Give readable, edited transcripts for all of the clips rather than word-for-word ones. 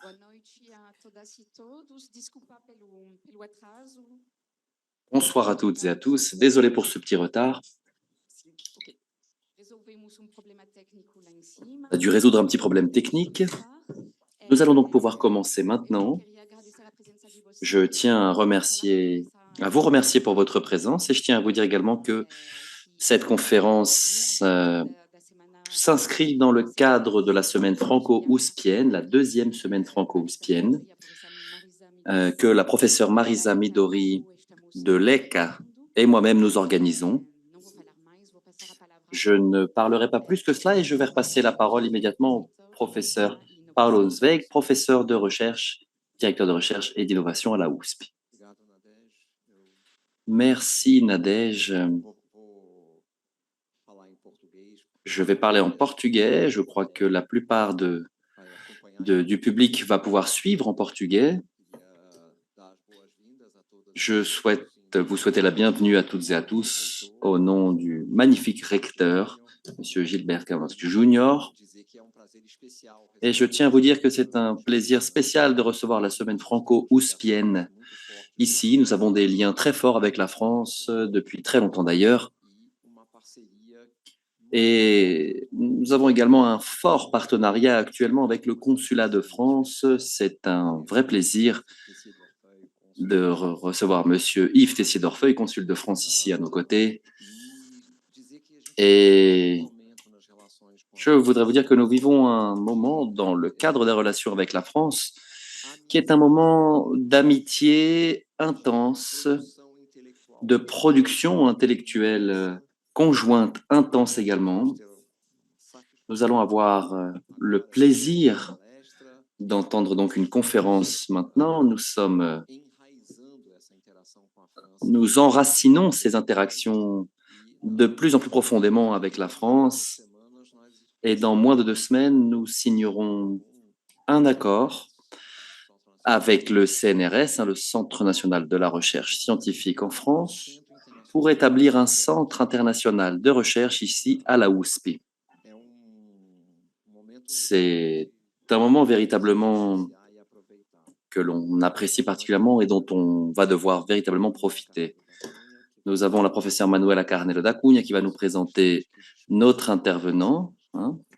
Boa noite a todas e todos. Desculpa pelo atraso. Bonsoir à toutes et à tous. Désolé pour ce petit retard. Sim, ok. Resolvemos problema técnico lá em cima. On a dû résoudre un petit problème technique. Nous allons donc pouvoir commencer maintenant. Je tiens à vous remercier pour votre présence et je tiens à vous dire également que cette conférence s'inscrit dans le cadre de la semaine franco-ouspienne, la deuxième semaine franco-ouspienne, que la professeure Marisa Midori de l'ECA et moi-même nous organisons. Je ne parlerai pas plus que cela et je vais repasser la parole immédiatement au professeur Paulo Zweig, professeur de recherche, directeur de recherche et d'innovation à la USP. Merci Nadège. Je vais parler en portugais. Je crois que la plupart du public va pouvoir suivre en portugais. Je souhaite vous souhaiter la bienvenue à toutes et à tous au nom du magnifique recteur, M. Gilbert Cavalsque Junior. Et je tiens à vous dire que c'est un plaisir spécial de recevoir la semaine franco-ouspienne. Ici, nous avons des liens très forts avec la France depuis très longtemps d'ailleurs. Et nous avons également un fort partenariat actuellement avec le consulat de France. C'est un vrai plaisir de recevoir Monsieur Yves Tessier-Dorfeuille, consul de France ici à nos côtés. Et je voudrais vous dire que nous vivons un moment dans le cadre des relations avec la France qui est un moment d'amitié intense, de production intellectuelle conjointe intense également. Nous allons avoir le plaisir d'entendre donc une conférence maintenant. Nous enracinons ces interactions de plus en plus profondément avec la France et dans moins de 2 semaines, nous signerons un accord avec le CNRS, le Centre national de la recherche scientifique en France, pour établir un centre international de recherche ici à la USP. C'est un moment véritablement que l'on apprécie particulièrement et dont on va devoir véritablement profiter. Nous avons la professeure Manuela Carneiro da Cunha qui va nous présenter notre intervenant,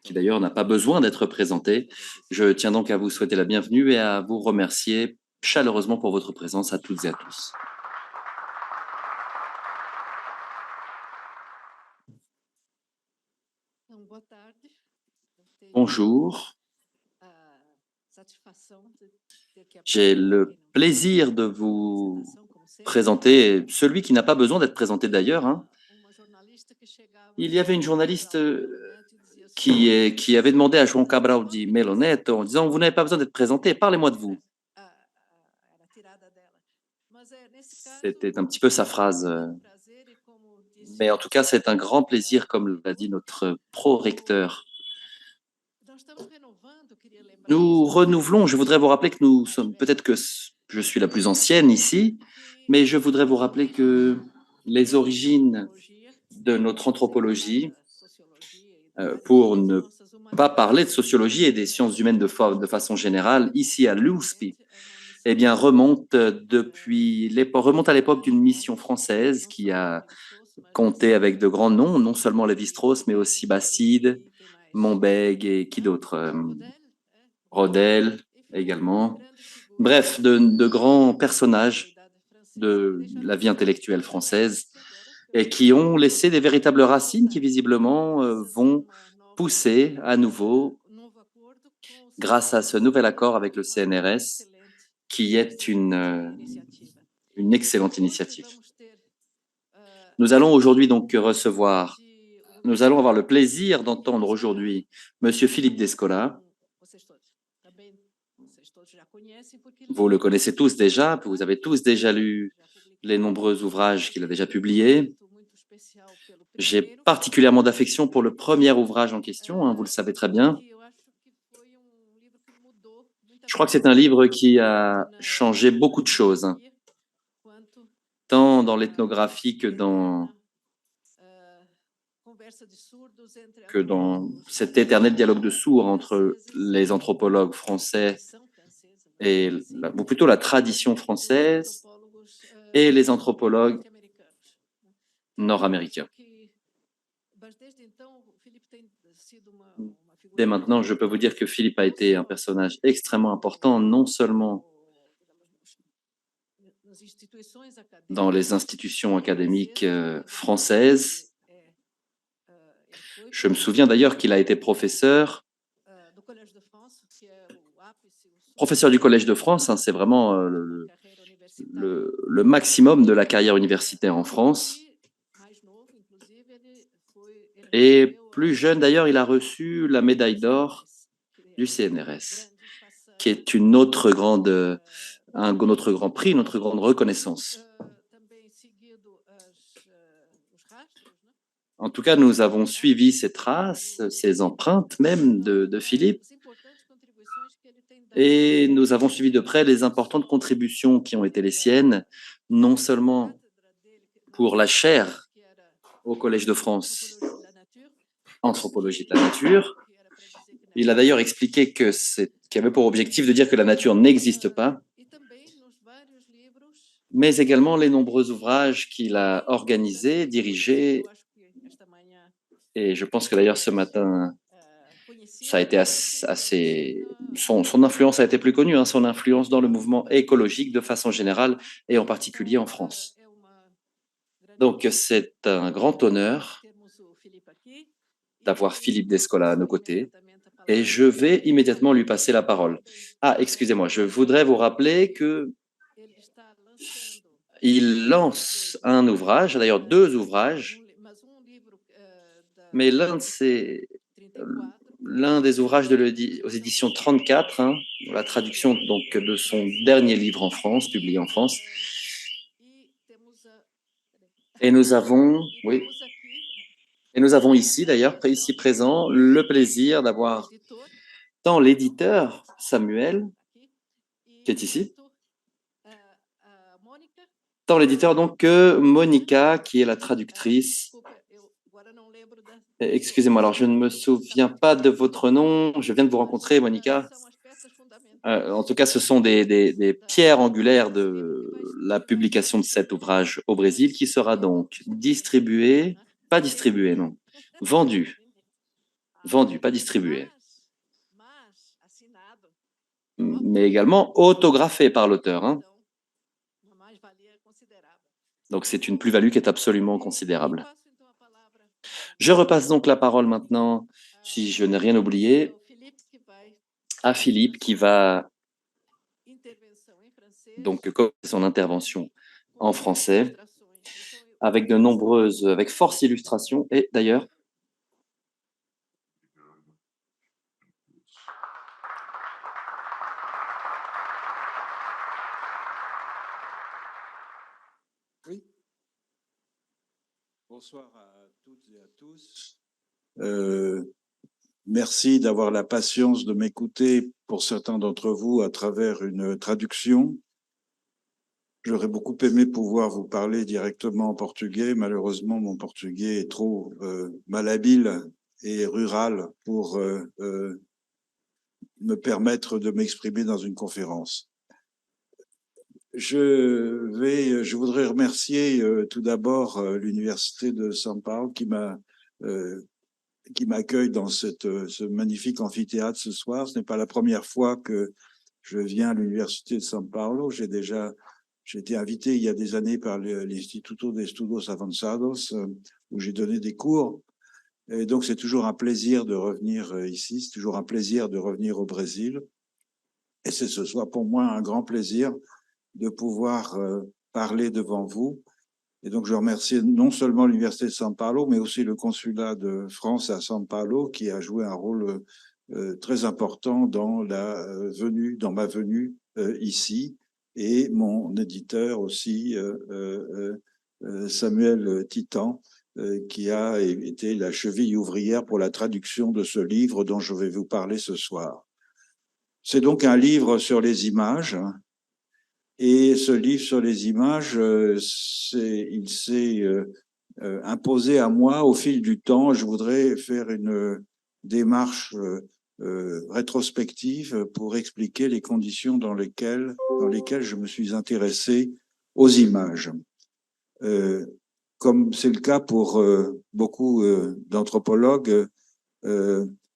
qui d'ailleurs n'a pas besoin d'être présenté. Je tiens donc à vous souhaiter la bienvenue et à vous remercier chaleureusement pour votre présence à toutes et à tous. Bonjour. J'ai le plaisir de vous présenter celui qui n'a pas besoin d'être présenté d'ailleurs. Il y avait une journaliste qui avait demandé à João Cabral de Melo Neto en disant « Vous n'avez pas besoin d'être présenté, parlez-moi de vous ». C'était un petit peu sa phrase. Mais en tout cas, c'est un grand plaisir, comme l'a dit notre pro-recteur. Nous renouvelons, je voudrais vous rappeler que nous sommes, peut-être que je suis la plus ancienne ici, mais je voudrais vous rappeler que les origines de notre anthropologie, pour ne pas parler de sociologie et des sciences humaines de façon générale, ici à l'USP, eh bien, remonte à l'époque d'une mission française qui a compté avec de grands noms, non seulement Lévi-Strauss, mais aussi Bastide, Monbeg et qui d'autre, Rodel également. Bref, de grands personnages de la vie intellectuelle française et qui ont laissé des véritables racines qui visiblement vont pousser à nouveau grâce à ce nouvel accord avec le CNRS qui est une excellente initiative. Nous allons aujourd'hui donc nous allons avoir le plaisir d'entendre aujourd'hui Monsieur Philippe Descola. Vous le connaissez tous déjà, vous avez tous déjà lu les nombreux ouvrages qu'il a déjà publiés. J'ai particulièrement d'affection pour le premier ouvrage en question, vous le savez très bien. Je crois que c'est un livre qui a changé beaucoup de choses, tant dans l'ethnographie que dans que dans cet éternel dialogue de sourds entre les anthropologues français et, ou plutôt la tradition française et les anthropologues nord-américains. Dès maintenant, je peux vous dire que Philippe a été un personnage extrêmement important, non seulement dans les institutions académiques françaises. Je me souviens d'ailleurs qu'il a été professeur du Collège de France, hein, c'est vraiment le maximum de la carrière universitaire en France. Et plus jeune d'ailleurs, il a reçu la médaille d'or du CNRS, qui est un autre grand prix, une autre grande reconnaissance. En tout cas, nous avons suivi ses traces, ses empreintes même de Philippe, et nous avons suivi de près les importantes contributions qui ont été les siennes, non seulement pour la chaire au Collège de France, anthropologie de la nature. Il a d'ailleurs expliqué qu'il avait pour objectif de dire que la nature n'existe pas, mais également les nombreux ouvrages qu'il a organisés, dirigés. Et je pense que d'ailleurs ce matin, ça a été assez son influence a été plus connue, hein, son influence dans le mouvement écologique de façon générale et en particulier en France. Donc c'est un grand honneur d'avoir Philippe Descola à nos côtés et je vais immédiatement lui passer la parole. Ah, excusez-moi, je voudrais vous rappeler qu'il lance un ouvrage, d'ailleurs 2 ouvrages, mais l'un des ouvrages aux éditions 34, hein, la traduction donc de son dernier livre en France, publié en France. Et nous avons ici d'ailleurs, ici présent, le plaisir d'avoir tant l'éditeur Samuel, qui est ici, tant l'éditeur donc que Monica, qui est la traductrice. Excusez-moi, alors je ne me souviens pas de votre nom. Je viens de vous rencontrer, Monica. En tout cas, ce sont des pierres angulaires de la publication de cet ouvrage au Brésil, qui sera donc pas distribué, non, vendu, pas distribué, mais également autographe par l'auteur, hein. Donc c'est une plus-value qui est absolument considérable. Je repasse donc la parole maintenant, si je n'ai rien oublié, à Philippe qui va donc commencer son intervention en français avec avec force illustrations et d'ailleurs Bonsoir à toutes et à tous. Merci d'avoir la patience de m'écouter pour certains d'entre vous à travers une traduction. J'aurais beaucoup aimé pouvoir vous parler directement en portugais. Malheureusement, mon portugais est trop malhabile et rural pour me permettre de m'exprimer dans une conférence. Je voudrais remercier tout d'abord l'Université de São Paulo qui m'accueille dans ce magnifique amphithéâtre ce soir. Ce n'est pas la première fois que je viens à l'Université de São Paulo. J'ai été invité il y a des années par l'Instituto de Estudos Avançados où j'ai donné des cours. Et donc c'est toujours un plaisir de revenir ici. C'est toujours un plaisir de revenir au Brésil. Et c'est ce soir pour moi un grand plaisir de pouvoir parler devant vous. Et donc, je remercie non seulement l'Université de São Paulo, mais aussi le consulat de France à São Paulo, qui a joué un rôle très important dans ma venue ici, et mon éditeur aussi, Samuel Titan, qui a été la cheville ouvrière pour la traduction de ce livre dont je vais vous parler ce soir. C'est donc un livre sur les images. Et ce livre sur les images, il s'est imposé à moi au fil du temps. Je voudrais faire une démarche rétrospective pour expliquer les conditions dans lesquelles je me suis intéressé aux images. Comme c'est le cas pour beaucoup d'anthropologues,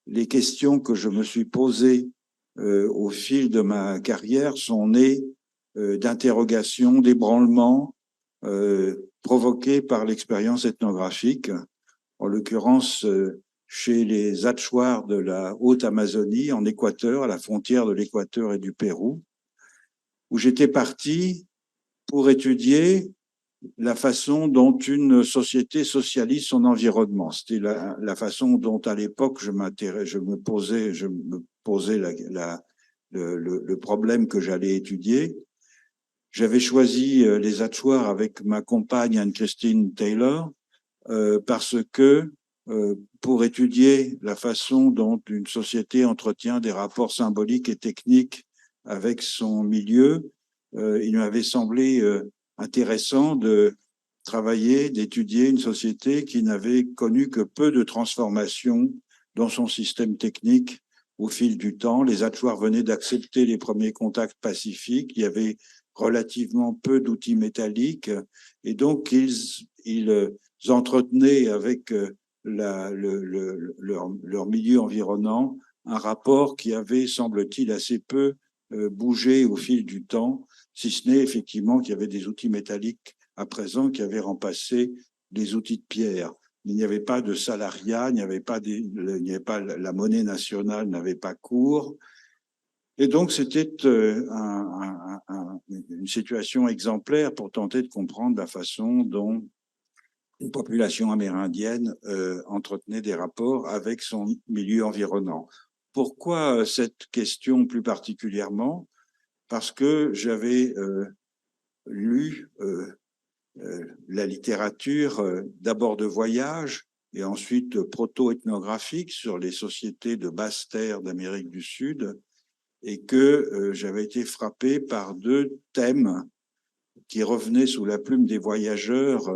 les questions que je me suis posées au fil de ma carrière sont nées d'interrogations, d'ébranlements provoqués par l'expérience ethnographique, en l'occurrence chez les Achuars de la Haute-Amazonie, en Équateur, à la frontière de l'Équateur et du Pérou, où j'étais parti pour étudier la façon dont une société socialise son environnement. C'était la façon dont, à l'époque, je me posais le problème que j'allais étudier. J'avais choisi les Achuars avec ma compagne Anne-Christine Taylor parce que pour étudier la façon dont une société entretient des rapports symboliques et techniques avec son milieu, il m'avait semblé intéressant de travailler, d'étudier une société qui n'avait connu que peu de transformations dans son système technique au fil du temps. Les Achuars venaient d'accepter les premiers contacts pacifiques. Il y avait relativement peu d'outils métalliques et donc ils entretenaient avec leur milieu environnant un rapport qui avait, semble-t-il, assez peu bougé au fil du temps, si ce n'est effectivement qu'il y avait des outils métalliques à présent qui avaient remplacé les outils de pierre. Il n'y avait pas de salariat, la monnaie nationale n'avait pas cours. Et donc, c'était une situation exemplaire pour tenter de comprendre la façon dont une population amérindienne entretenait des rapports avec son milieu environnant. Pourquoi cette question plus particulièrement? Parce que j'avais lu la littérature d'abord de voyage et ensuite proto-ethnographique sur les sociétés de basse terre d'Amérique du Sud, et que j'avais été frappé par deux thèmes qui revenaient sous la plume des voyageurs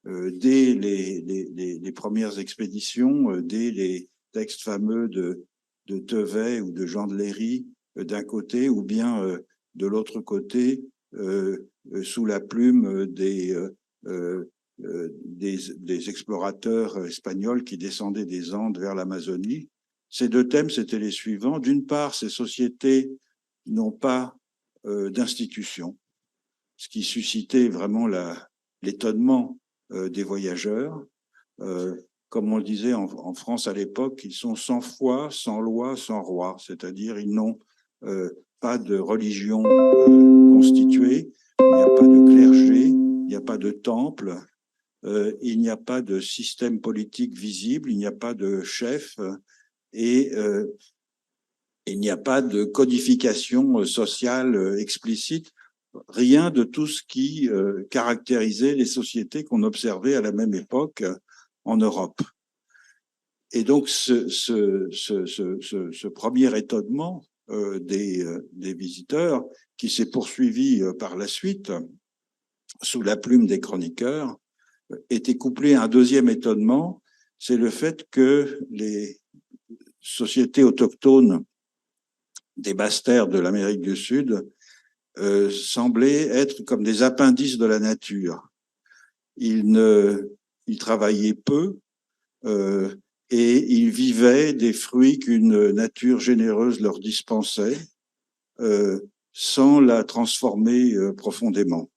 dès les premières expéditions, dès les textes fameux de Tevet ou de Jean de Léry d'un côté, ou bien de l'autre côté, sous la plume des explorateurs espagnols qui descendaient des Andes vers l'Amazonie. Ces deux thèmes, c'était les suivants. D'une part, ces sociétés n'ont pas d'institution, ce qui suscitait vraiment l'étonnement des voyageurs. Comme on le disait en France à l'époque, ils sont sans foi, sans loi, sans roi, c'est-à-dire ils n'ont pas de religion constituée, il n'y a pas de clergé, il n'y a pas de temple, il n'y a pas de système politique visible, il n'y a pas de chef, et il n'y a pas de codification sociale explicite, rien de tout ce qui caractérisait les sociétés qu'on observait à la même époque en Europe. Et donc ce premier étonnement des visiteurs, qui s'est poursuivi par la suite sous la plume des chroniqueurs, était couplé à un deuxième étonnement, c'est le fait que les sociétés autochtones des basses terres de l'Amérique du Sud semblaient être comme des appendices de la nature. Ils travaillaient peu et ils vivaient des fruits qu'une nature généreuse leur dispensait sans la transformer profondément.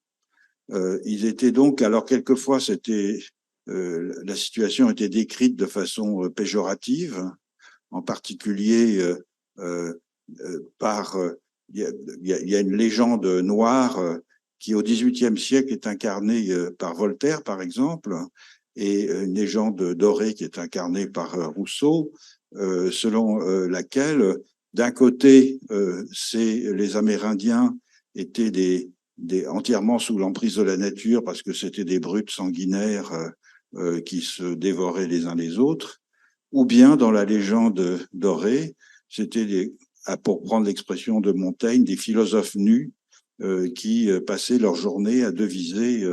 Ils étaient donc, alors quelquefois la situation était décrite de façon péjorative, en particulier il y a une légende noire qui au XVIIIe siècle est incarnée par Voltaire, par exemple, et une légende dorée qui est incarnée par Rousseau, selon laquelle, d'un côté, les Amérindiens étaient entièrement sous l'emprise de la nature parce que c'était des brutes sanguinaires qui se dévoraient les uns les autres, ou bien dans la légende dorée, c'était pour prendre l'expression de Montaigne, des philosophes nus qui passaient leur journée à deviser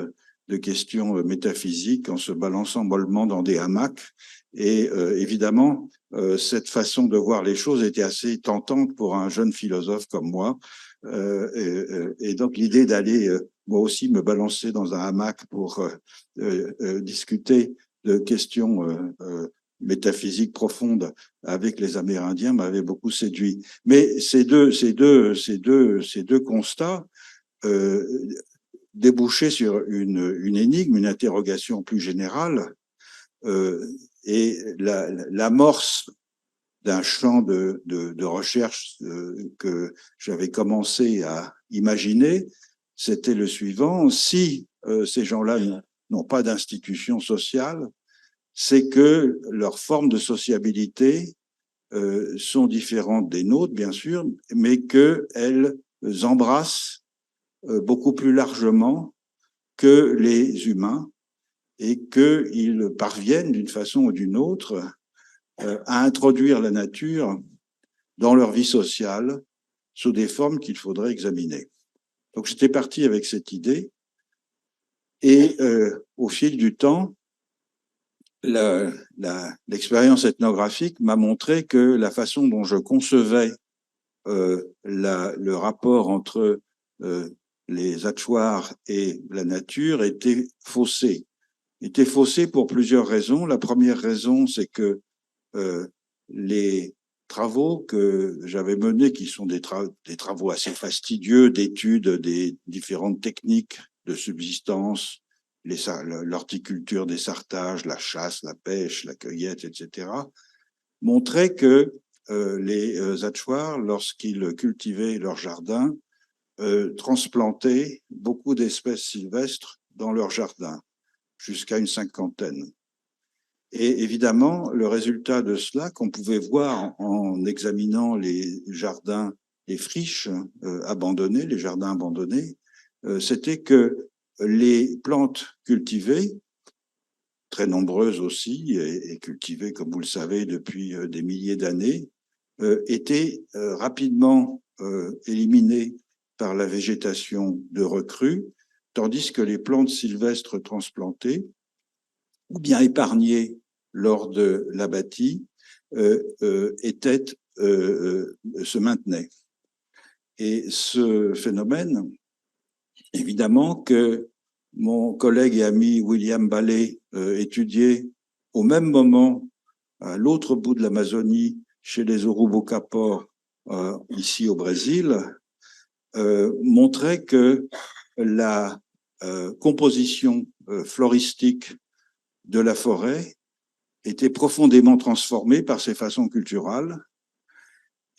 de questions métaphysiques en se balançant mollement dans des hamacs. Et évidemment, cette façon de voir les choses était assez tentante pour un jeune philosophe comme moi. Et donc l'idée d'aller moi aussi me balancer dans un hamac pour discuter de questions métaphysiques profondes avec les Amérindiens m'avait beaucoup séduit. Mais ces deux constats débouchaient sur une énigme, une interrogation plus générale, et l'amorce d'un champ de recherche que j'avais commencé à imaginer, c'était le suivant. Si ces gens-là n'ont pas d'institution sociale, c'est que leurs formes de sociabilité sont différentes des nôtres, bien sûr, mais qu'elles embrassent beaucoup plus largement que les humains et qu'ils parviennent d'une façon ou d'une autre à introduire la nature dans leur vie sociale sous des formes qu'il faudrait examiner. Donc j'étais parti avec cette idée et au fil du temps, l'expérience ethnographique m'a montré que la façon dont je concevais le rapport entre les Achuars et la nature était faussée. Était faussée pour plusieurs raisons. La première raison, c'est que les travaux que j'avais menés, qui sont des travaux assez fastidieux d'études des différentes techniques de subsistance, l'horticulture des sartages, la chasse, la pêche, la cueillette, etc., montraient que les Achuars, lorsqu'ils cultivaient leur jardin, transplantaient beaucoup d'espèces sylvestres dans leur jardin, jusqu'à une 50aine. Et évidemment, le résultat de cela, qu'on pouvait voir en examinant les jardins, les friches abandonnées, les jardins abandonnés, c'était que les plantes cultivées, très nombreuses aussi, et cultivées, comme vous le savez, depuis des milliers d'années, étaient rapidement éliminées par la végétation de recrue, tandis que les plantes sylvestres transplantées, ou bien épargnées lors de l'abattis, se maintenaient. Et ce phénomène, évidemment que mon collègue et ami William Ballet étudiait au même moment, à l'autre bout de l'Amazonie, chez les Urubú-Capor, ici au Brésil, montrait que la composition floristique de la forêt était profondément transformée par ces façons culturales.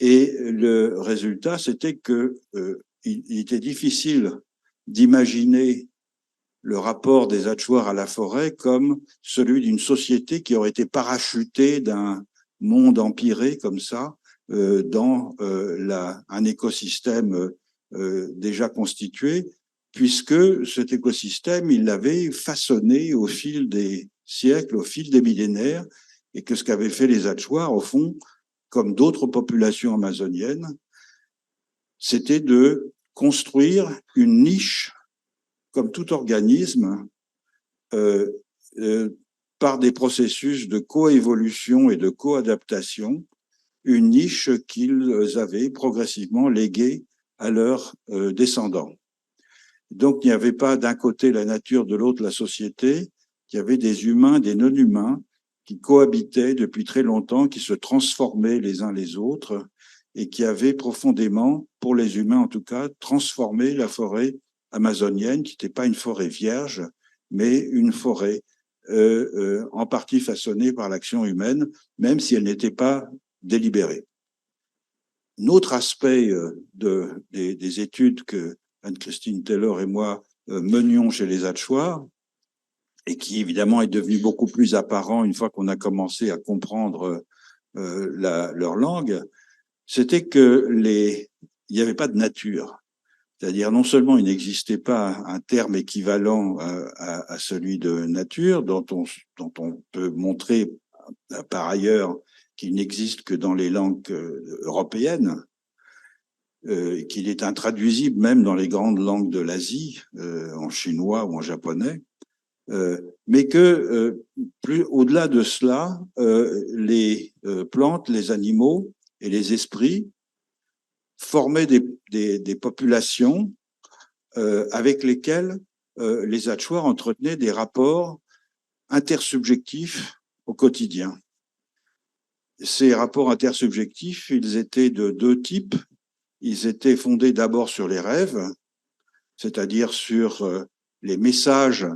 Et le résultat, c'était que il était difficile d'imaginer le rapport des Achuars à la forêt comme celui d'une société qui aurait été parachutée d'un monde empyré comme ça dans un écosystème déjà constitué, puisque cet écosystème, il l'avait façonné au fil des siècles, au fil des millénaires, et que ce qu'avaient fait les Achuars, au fond, comme d'autres populations amazoniennes, c'était de construire une niche, comme tout organisme, par des processus de coévolution et de coadaptation, une niche qu'ils avaient progressivement léguée à leurs descendants. Donc, il n'y avait pas d'un côté la nature, de l'autre la société, il y avait des humains, des non-humains qui cohabitaient depuis très longtemps, qui se transformaient les uns les autres et qui avaient profondément, pour les humains en tout cas, transformé la forêt amazonienne, qui n'était pas une forêt vierge, mais une forêt en partie façonnée par l'action humaine, même si elle n'était pas délibérée. Un autre aspect des études que Anne-Christine Taylor et moi menions chez les Achuars, et qui évidemment est devenu beaucoup plus apparent une fois qu'on a commencé à comprendre leur langue, c'était que il n'y avait pas de nature. C'est-à-dire, non seulement il n'existait pas un terme équivalent à celui de nature, dont on peut montrer par ailleurs qu'il n'existe que dans les langues européennes, qu'il est intraduisible même dans les grandes langues de l'Asie, en chinois ou en japonais. Mais que plus au-delà de cela, les plantes, les animaux et les esprits formaient des populations avec lesquelles les Achuars entretenaient des rapports intersubjectifs au quotidien. Ces rapports intersubjectifs, ils étaient de deux types. Ils étaient fondés d'abord sur les rêves, c'est-à-dire sur les messages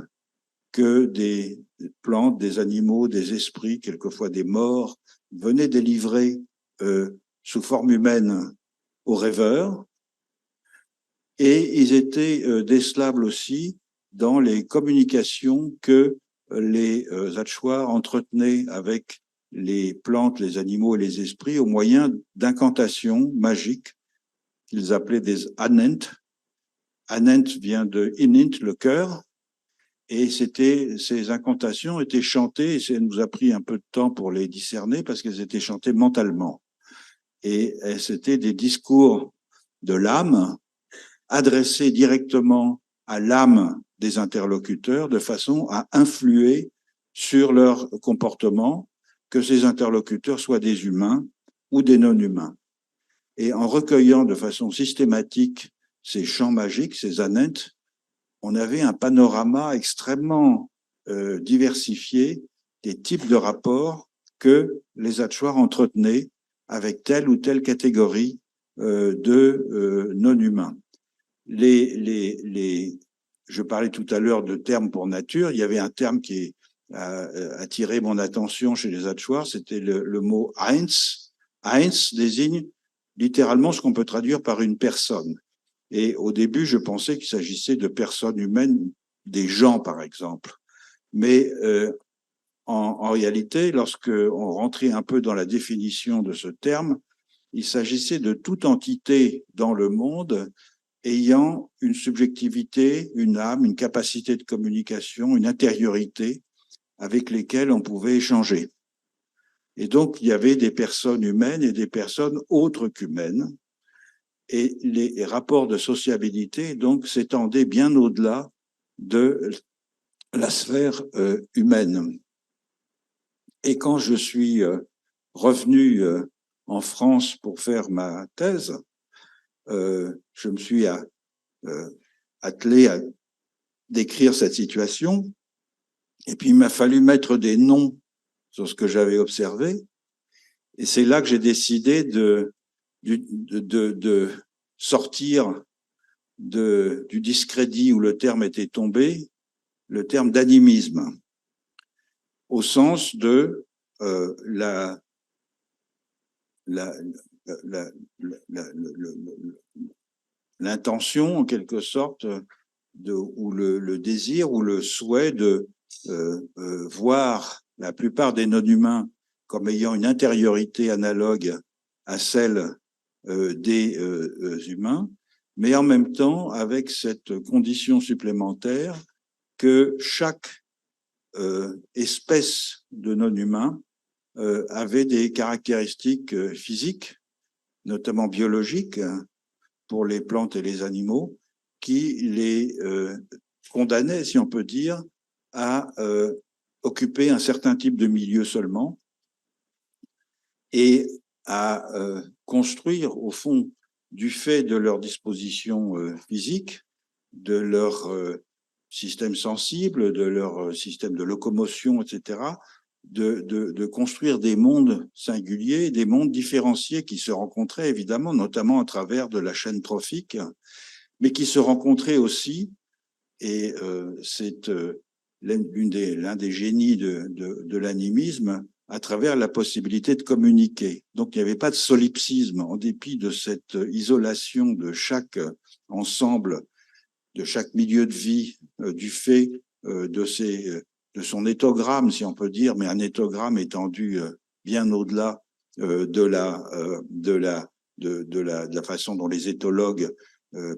que des plantes, des animaux, des esprits, quelquefois des morts, venaient délivrer sous forme humaine aux rêveurs. Et ils étaient décelables aussi dans les communications que les Achuars entretenaient avec les plantes, les animaux et les esprits au moyen d'incantations magiques qu'ils appelaient des anent. Anent vient de inint, le cœur, et ces incantations étaient chantées, et ça nous a pris un peu de temps pour les discerner parce qu'elles étaient chantées mentalement. Et c'était des discours de l'âme adressés directement à l'âme des interlocuteurs de façon à influer sur leur comportement, que ces interlocuteurs soient des humains ou des non-humains. Et en recueillant de façon systématique ces chants magiques, ces anentes, on avait un panorama extrêmement diversifié des types de rapports que les Achuars entretenaient avec telle ou telle catégorie de non-humains. Je parlais tout à l'heure de termes pour nature. Il y avait un terme qui a attiré mon attention chez les Achuars, c'était le mot Eins. Eins désigne littéralement ce qu'on peut traduire par une personne. Et au début, je pensais qu'il s'agissait de personnes humaines, des gens par exemple. Mais en réalité, lorsqu'on rentrait un peu dans la définition de ce terme, il s'agissait de toute entité dans le monde ayant une subjectivité, une âme, une capacité de communication, une intériorité avec lesquelles on pouvait échanger. Et donc, il y avait des personnes humaines et des personnes autres qu'humaines. Et les rapports de sociabilité, donc, s'étendaient bien au-delà de la sphère humaine. Et quand je suis revenu en France pour faire ma thèse, je me suis attelé à décrire cette situation. Et puis, il m'a fallu mettre des noms sur ce que j'avais observé. Et c'est là que j'ai décidé de sortir du discrédit où le terme était tombé, le terme d'animisme, au sens de l'intention, en quelque sorte, ou le désir ou le souhait de voir la plupart des non-humains comme ayant une intériorité analogue à celle des humains, mais en même temps avec cette condition supplémentaire que chaque espèce de non-humain avait des caractéristiques physiques, notamment biologiques, pour les plantes et les animaux, qui les condamnaient, si on peut dire, à occuper un certain type de milieu seulement et à construire, au fond, du fait de leur disposition physique, de leur système sensible, de leur système de locomotion, etc., de construire des mondes singuliers, des mondes différenciés qui se rencontraient évidemment, notamment à travers de la chaîne trophique, mais qui se rencontraient aussi, et c'est l'un des génies de l'animisme, à travers la possibilité de communiquer. Donc il n'y avait pas de solipsisme, en dépit de cette isolation de chaque ensemble, de chaque milieu de vie, du fait de son éthogramme, si on peut dire, mais un éthogramme étendu bien au-delà de la façon dont les éthologues,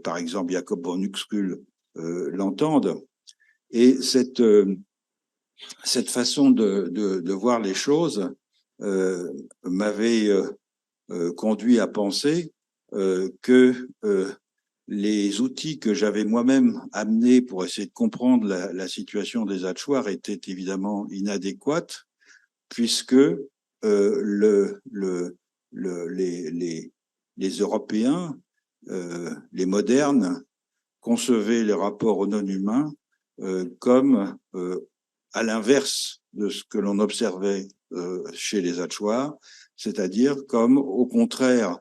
par exemple Jacob von Uexküll, l'entendent. Et cette façon de voir les choses m'avait conduit à penser que les outils que j'avais moi-même amenés pour essayer de comprendre la situation des Achuar étaient évidemment inadéquats, puisque les Européens, les modernes, concevaient les rapports aux non-humains comme à l'inverse de ce que l'on observait chez les Achuar, c'est-à-dire comme, au contraire,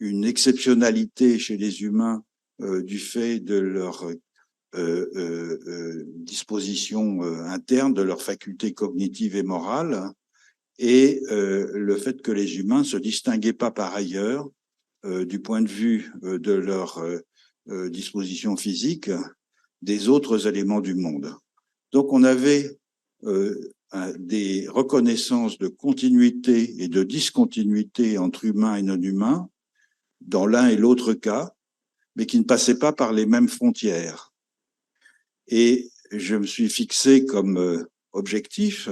une exceptionnalité chez les humains du fait de leur disposition interne, de leurs facultés cognitives et morales, et le fait que les humains se distinguaient pas par ailleurs du point de vue de leur disposition physique des autres éléments du monde. Donc on avait des reconnaissances de continuité et de discontinuité entre humains et non-humains dans l'un et l'autre cas, mais qui ne passaient pas par les mêmes frontières. Et je me suis fixé comme objectif,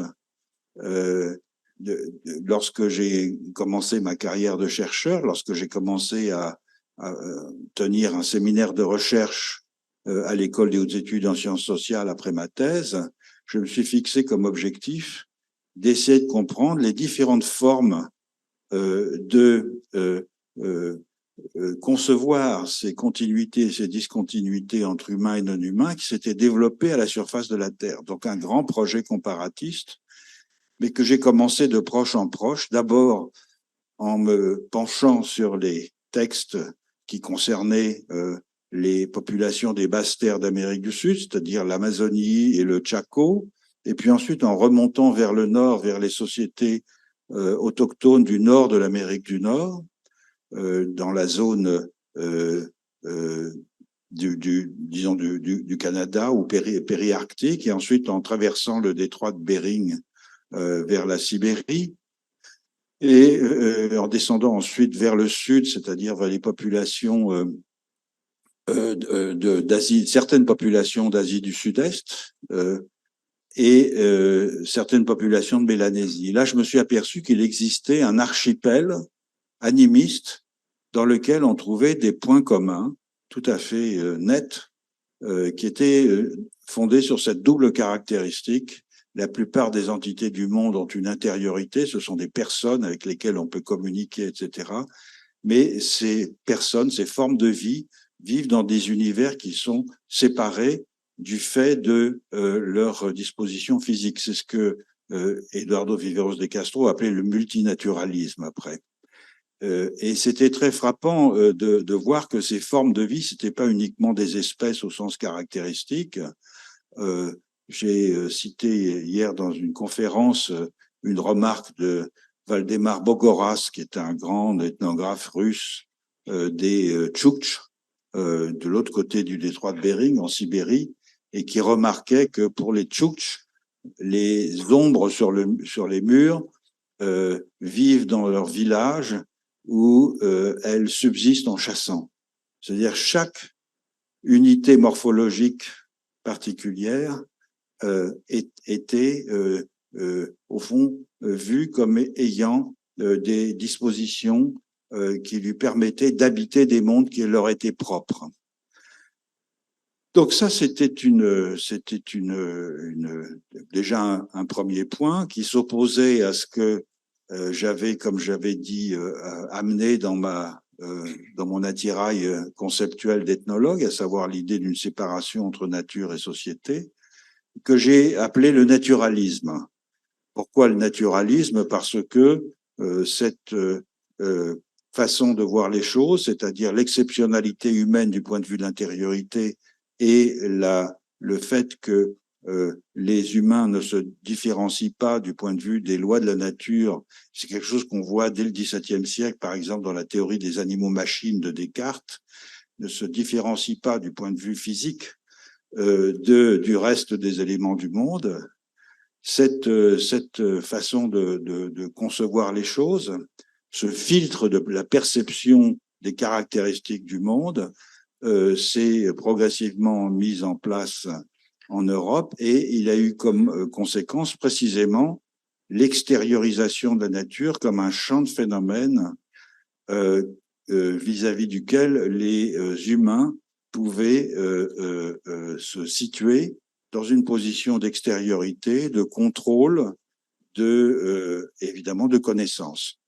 lorsque j'ai commencé ma carrière de chercheur, lorsque j'ai commencé à tenir un séminaire de recherche à l'école des hautes études en sciences sociales après ma thèse, je me suis fixé comme objectif d'essayer de comprendre les différentes formes de concevoir ces continuités, ces discontinuités entre humains et non-humains qui s'étaient développées à la surface de la Terre. Donc un grand projet comparatiste, mais que j'ai commencé de proche en proche, d'abord en me penchant sur les textes qui concernaient les populations des basses terres d'Amérique du Sud, c'est-à-dire l'Amazonie et le Chaco, et puis ensuite en remontant vers le nord, vers les sociétés autochtones du nord de l'Amérique du Nord, dans la zone du Canada ou périarctique, et ensuite en traversant le détroit de Bering vers la Sibérie, et en descendant ensuite vers le sud, c'est-à-dire vers les populations d'Asie, certaines populations d'Asie du Sud-Est et certaines populations de Mélanésie. Là, je me suis aperçu qu'il existait un archipel animiste dans lequel on trouvait des points communs tout à fait nets qui étaient fondés sur cette double caractéristique. La plupart des entités du monde ont une intériorité, ce sont des personnes avec lesquelles on peut communiquer, etc. Mais ces personnes, ces formes de vie, vivent dans des univers qui sont séparés du fait de leur disposition physique. C'est ce que Eduardo Viveros de Castro appelait le multinaturalisme après. Et c'était très frappant de voir que ces formes de vie, c'était pas uniquement des espèces au sens caractéristique. J'ai cité hier dans une conférence une remarque de Valdemar Bogoras, qui est un grand ethnographe russe des Tchoukches, de l'autre côté du détroit de Bering, en Sibérie, et qui remarquait que pour les Tchoukches, les ombres sur les murs vivent dans leur village où elles subsistent en chassant. C'est-à-dire chaque unité morphologique particulière était au fond vue comme ayant des dispositions qui lui permettaient d'habiter des mondes qui leur étaient propres. Donc ça, c'était déjà un premier point qui s'opposait à ce que j'avais, comme j'avais dit, amené dans mon attirail conceptuel d'ethnologue, à savoir l'idée d'une séparation entre nature et société, que j'ai appelé le naturalisme. Pourquoi le naturalisme? Parce que cette façon de voir les choses, c'est-à-dire l'exceptionnalité humaine du point de vue de l'intériorité et le fait que les humains ne se différencient pas du point de vue des lois de la nature, c'est quelque chose qu'on voit dès le XVIIe siècle, par exemple dans la théorie des animaux-machines de Descartes, ne se différencient pas du point de vue physique du reste des éléments du monde. Cette façon de concevoir les choses, ce filtre de la perception des caractéristiques du monde, s'est progressivement mis en place en Europe et il a eu comme conséquence précisément l'extériorisation de la nature comme un champ de phénomènes vis-à-vis duquel les humains pouvait se situer dans une position d'extériorité, de contrôle, évidemment de connaissance.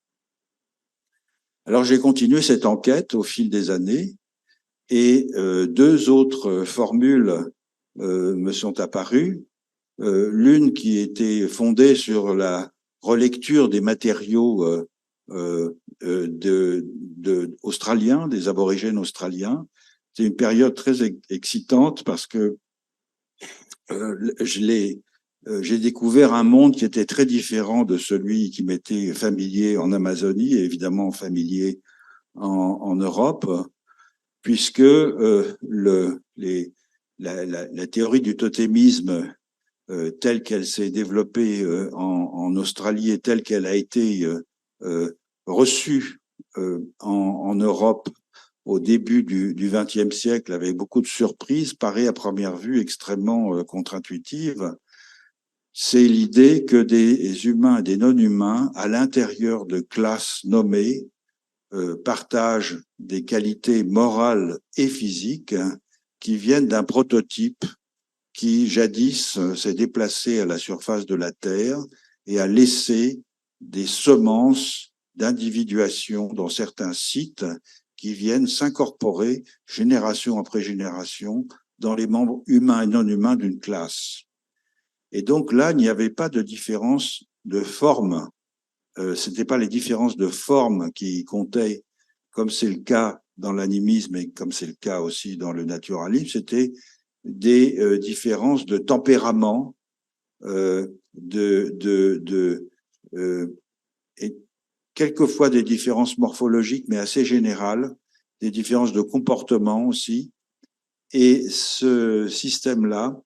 Alors j'ai continué cette enquête au fil des années et deux autres formules me sont apparues. L'une qui était fondée sur la relecture des matériaux australiens, des aborigènes australiens. C'est une période très excitante parce que j'ai découvert un monde qui était très différent de celui qui m'était familier en Amazonie et évidemment familier en Europe, puisque la théorie du totémisme telle qu'elle s'est développée en Australie et telle qu'elle a été reçue en Europe au début du XXe siècle, avec beaucoup de surprises, paraît à première vue extrêmement contre-intuitive. C'est l'idée que des humains et des non-humains, à l'intérieur de classes nommées, partagent des qualités morales et physiques qui viennent d'un prototype qui jadis s'est déplacé à la surface de la Terre et a laissé des semences d'individuation dans certains sites qui viennent s'incorporer génération après génération dans les membres humains et non humains d'une classe. Et donc là, il n'y avait pas de différence de forme. Ce n'était pas les différences de forme qui comptaient, comme c'est le cas dans l'animisme et comme c'est le cas aussi dans le naturalisme, c'était des différences de tempérament, et quelquefois des différences morphologiques, mais assez générales, des différences de comportement aussi. Et ce système-là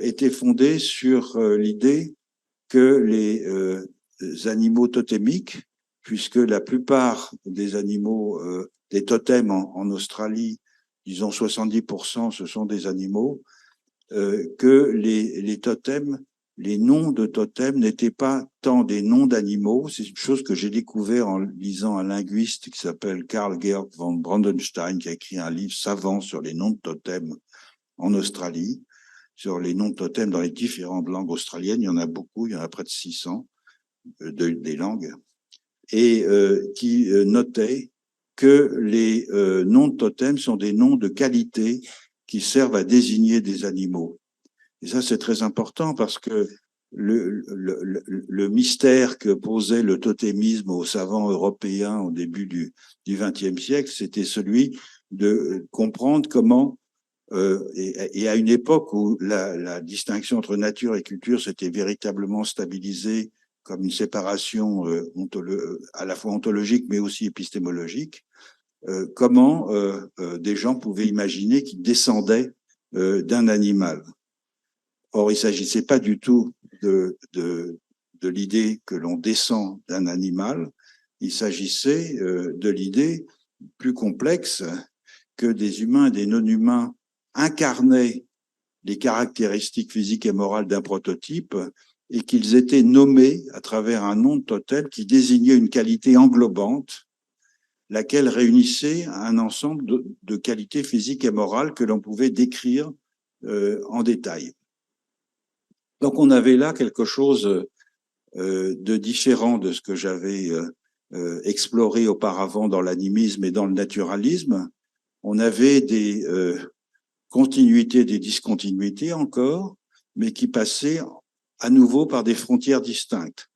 était fondé sur l'idée que les animaux totémiques, puisque la plupart des animaux, des totems en Australie, disons 70%, ce sont des animaux, que les totems, les noms de totems n'étaient pas tant des noms d'animaux. C'est une chose que j'ai découvert en lisant un linguiste qui s'appelle Carl Georg von Brandenstein, qui a écrit un livre savant sur les noms de totems en Australie, sur les noms de totems dans les différentes langues australiennes. Il y en a beaucoup, il y en a près de 600 des langues, et qui notait que les noms de totems sont des noms de qualité qui servent à désigner des animaux. Et ça, c'est très important parce que le mystère que posait le totémisme aux savants européens au début du XXe siècle, c'était celui de comprendre comment, et à une époque où la distinction entre nature et culture s'était véritablement stabilisée comme une séparation à la fois ontologique mais aussi épistémologique, comment des gens pouvaient imaginer qu'ils descendaient d'un animal. Or, il ne s'agissait pas du tout de l'idée que l'on descend d'un animal, il s'agissait de l'idée plus complexe que des humains et des non-humains incarnaient les caractéristiques physiques et morales d'un prototype et qu'ils étaient nommés à travers un nom de totem qui désignait une qualité englobante, laquelle réunissait un ensemble de qualités physiques et morales que l'on pouvait décrire en détail. Donc on avait là quelque chose de différent de ce que j'avais exploré auparavant dans l'animisme et dans le naturalisme. On avait des continuités, des discontinuités encore, mais qui passaient à nouveau par des frontières distinctes.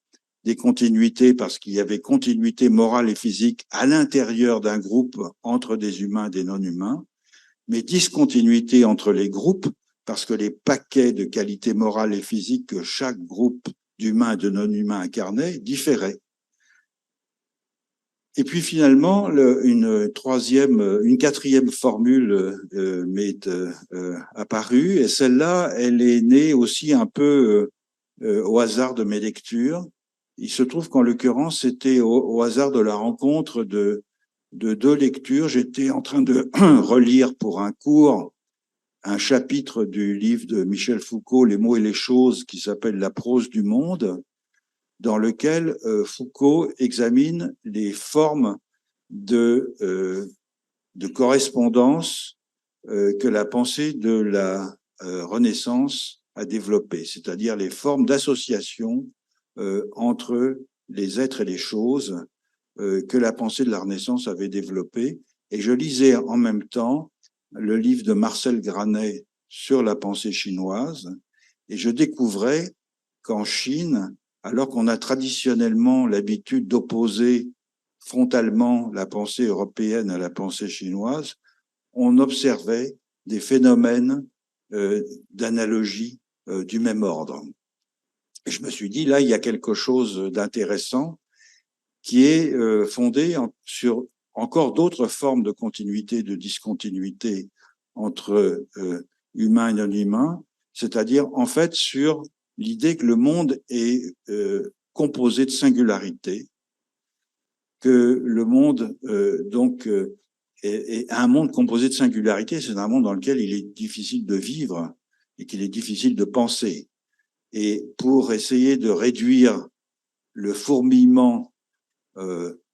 Des continuités parce qu'il y avait continuité morale et physique à l'intérieur d'un groupe entre des humains et des non-humains, mais discontinuité entre les groupes parce que les paquets de qualités morales et physiques que chaque groupe d'humains et de non-humains incarnait différaient. Et puis finalement, une quatrième formule m'est apparue, et celle-là, elle est née aussi un peu au hasard de mes lectures. Il se trouve qu'en l'occurrence, c'était au hasard de la rencontre de deux lectures. J'étais en train de relire pour un cours un chapitre du livre de Michel Foucault, Les mots et les choses, qui s'appelle La prose du monde, dans lequel Foucault examine les formes de correspondance que la pensée de la Renaissance a développé, c'est-à-dire les formes d'association entre les êtres et les choses que la pensée de la Renaissance avait développé. Et je lisais en même temps le livre de Marcel Granet sur la pensée chinoise, et je découvrais qu'en Chine, alors qu'on a traditionnellement l'habitude d'opposer frontalement la pensée européenne à la pensée chinoise, on observait des phénomènes d'analogie du même ordre. Et je me suis dit, là, il y a quelque chose d'intéressant qui est fondé sur encore d'autres formes de continuité, de discontinuité entre humain et non humain, c'est-à-dire en fait sur l'idée que le monde est composé de singularités, que le monde est un monde composé de singularités, c'est un monde dans lequel il est difficile de vivre et qu'il est difficile de penser. Et pour essayer de réduire le fourmillement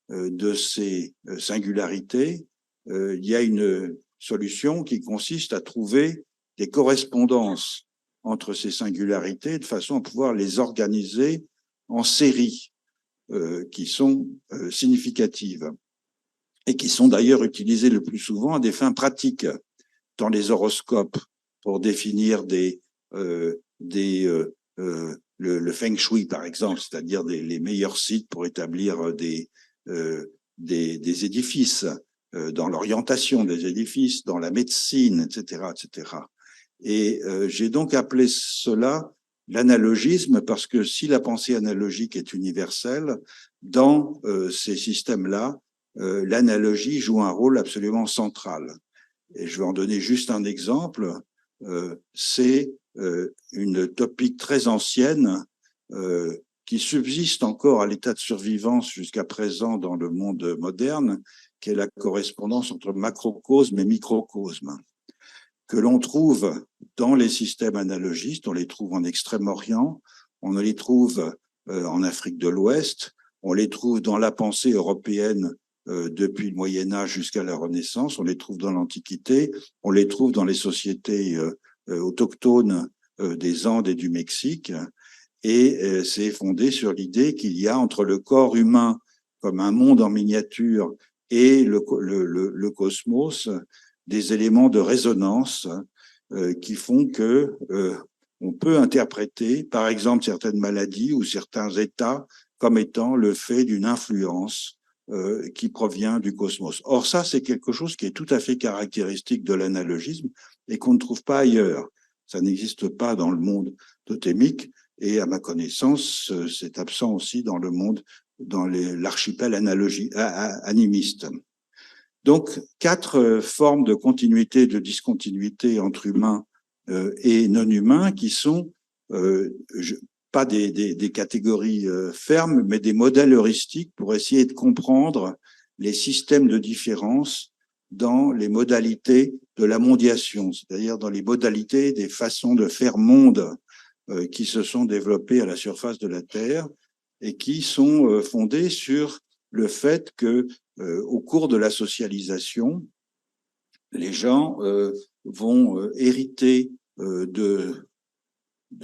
de ces singularités, il y a une solution qui consiste à trouver des correspondances entre ces singularités de façon à pouvoir les organiser en séries qui sont significatives et qui sont d'ailleurs utilisées le plus souvent à des fins pratiques dans les horoscopes pour définir le feng shui, par exemple, c'est-à-dire les meilleurs sites pour établir des édifices, dans l'orientation des édifices, dans la médecine, etc., etc. Et j'ai donc appelé cela l'analogisme, parce que si la pensée analogique est universelle, dans ces systèmes-là, l'analogie joue un rôle absolument central. Et je vais en donner juste un exemple. C'est une topique très ancienne qui subsiste encore à l'état de survivance jusqu'à présent dans le monde moderne, qui est la correspondance entre macrocosme et microcosme, que l'on trouve dans les systèmes analogistes. On les trouve en Extrême-Orient, on les trouve en Afrique de l'Ouest, on les trouve dans la pensée européenne depuis le Moyen-Âge jusqu'à la Renaissance, on les trouve dans l'Antiquité, on les trouve dans les sociétés autochtones des Andes et du Mexique, et c'est fondé sur l'idée qu'il y a entre le corps humain comme un monde en miniature et le cosmos des éléments de résonance qui font que on peut interpréter, par exemple, certaines maladies ou certains états comme étant le fait d'une influence qui provient du cosmos. Or, ça, c'est quelque chose qui est tout à fait caractéristique de l'analogisme et qu'on ne trouve pas ailleurs. Ça n'existe pas dans le monde totémique et, à ma connaissance, c'est absent aussi dans le monde, dans l'archipel animiste. Donc, 4 formes de continuité et de discontinuité entre humains et non-humains qui sont pas des catégories fermes, mais des modèles heuristiques pour essayer de comprendre les systèmes de différence dans les modalités de la mondiation, c'est-à-dire dans les modalités des façons de faire monde qui se sont développées à la surface de la Terre et qui sont fondées sur le fait que au cours de la socialisation, les gens vont hériter de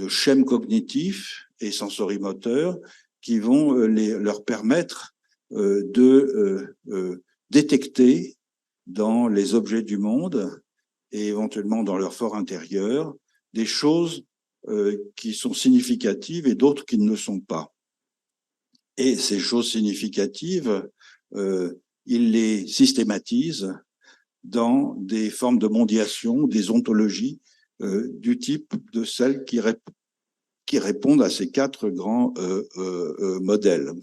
schèmes cognitifs et sensorimoteurs qui vont leur permettre de détecter dans les objets du monde et éventuellement dans leur fort intérieur des choses qui sont significatives et d'autres qui ne le sont pas. Et ces choses significatives, il les systématise dans des formes de mondiation, des ontologies du type de celles qui répondent à ces 4 grands modèles.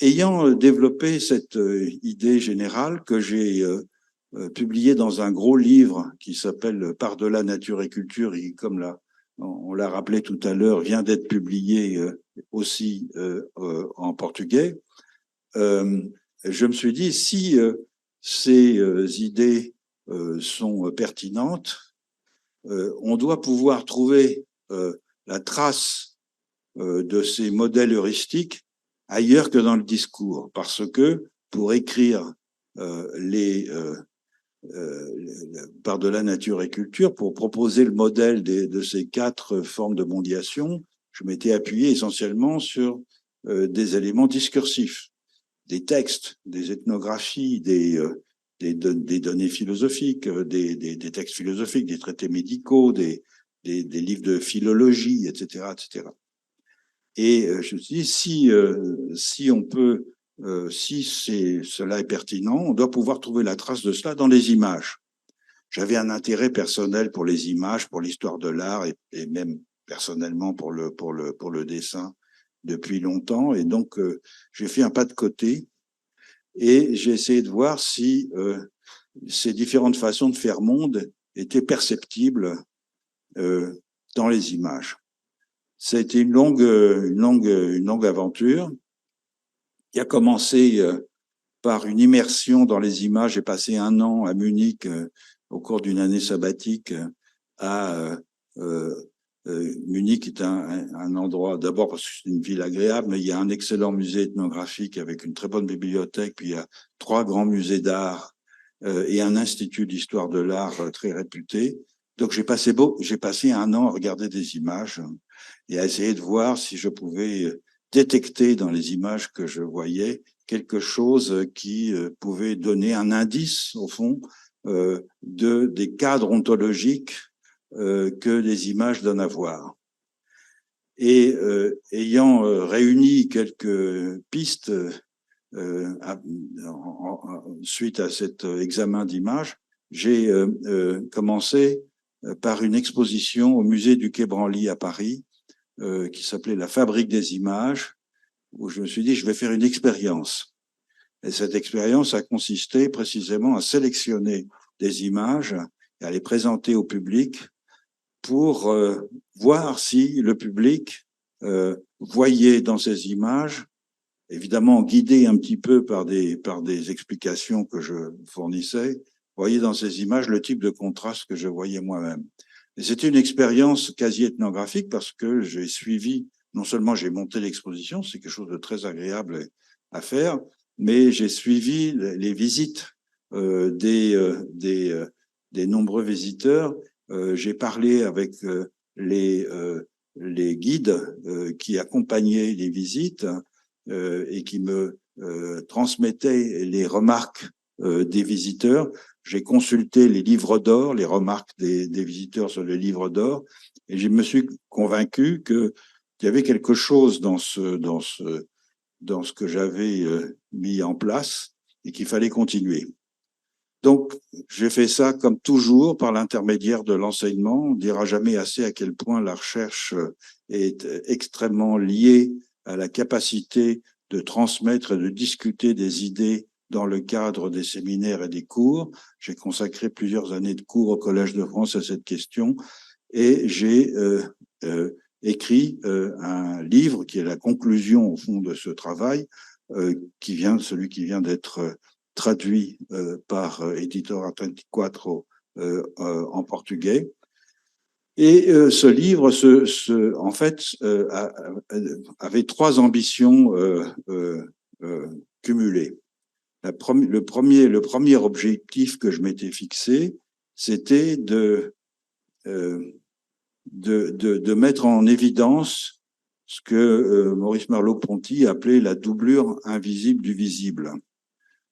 Ayant développé cette idée générale que j'ai publiée dans un gros livre qui s'appelle Par-delà nature et culture, et comme on l'a rappelé tout à l'heure, vient d'être publié aussi en portugais, je me suis dit, si ces idées sont pertinentes, on doit pouvoir trouver la trace de ces modèles heuristiques ailleurs que dans le discours, parce que pour écrire les par-delà nature et culture, pour proposer le modèle de ces 4 formes de mondiation, je m'étais appuyé essentiellement sur des éléments discursifs, des textes, des ethnographies, des données philosophiques, des textes philosophiques, des traités médicaux, des livres de philologie, etc., etc. Et je me suis dit, si on peut, si cela est pertinent, on doit pouvoir trouver la trace de cela dans les images. J'avais un intérêt personnel pour les images, pour l'histoire de l'art et même personnellement pour le dessin depuis longtemps. Et donc, j'ai fait un pas de côté et j'ai essayé de voir si ces différentes façons de faire monde étaient perceptibles dans les images. Ça a été une longue aventure qui a commencé par une immersion dans les images. J'ai passé 1 an à Munich au cours d'une année sabbatique Munich est un endroit, d'abord parce que c'est une ville agréable, mais il y a un excellent musée ethnographique avec une très bonne bibliothèque, puis il y a 3 grands musées d'art et un institut d'histoire de l'art très réputé. Donc j'ai passé 1 an à regarder des images et à essayer de voir si je pouvais détecter dans les images que je voyais quelque chose qui pouvait donner un indice, au fond, des cadres ontologiques que les images donnent à voir. Et ayant réuni quelques pistes suite à cet examen d'images, j'ai commencé par une exposition au musée du Quai Branly à Paris, qui s'appelait La Fabrique des images, où je me suis dit, je vais faire une expérience. Et cette expérience a consisté précisément à sélectionner des images et à les présenter au public pour voir si le public voyait dans ces images, évidemment guidé un petit peu par des explications que je fournissais, voyait dans ces images le type de contraste que je voyais moi-même. Et c'était une expérience quasi ethnographique parce que j'ai suivi, non seulement j'ai monté l'exposition, c'est quelque chose de très agréable à faire, mais j'ai suivi les visites des nombreux visiteurs. J'ai parlé avec les guides qui accompagnaient les visites et qui me transmettaient les remarques des visiteurs. J'ai consulté les livres d'or, les remarques des visiteurs sur les livres d'or, et je me suis convaincu qu'il y avait quelque chose dans ce que j'avais mis en place et qu'il fallait continuer. Donc, j'ai fait ça comme toujours par l'intermédiaire de l'enseignement. On ne dira jamais assez à quel point la recherche est extrêmement liée à la capacité de transmettre et de discuter des idées dans le cadre des séminaires et des cours. J'ai consacré plusieurs années de cours au Collège de France à cette question et j'ai écrit un livre qui est la conclusion au fond de ce travail, celui qui vient d'être traduit par Editora 34 en portugais. Et ce livre, en fait, avait 3 ambitions cumulées. Le premier objectif que je m'étais fixé, c'était de mettre en évidence ce que Maurice Merleau-Ponty appelait la doublure invisible du visible.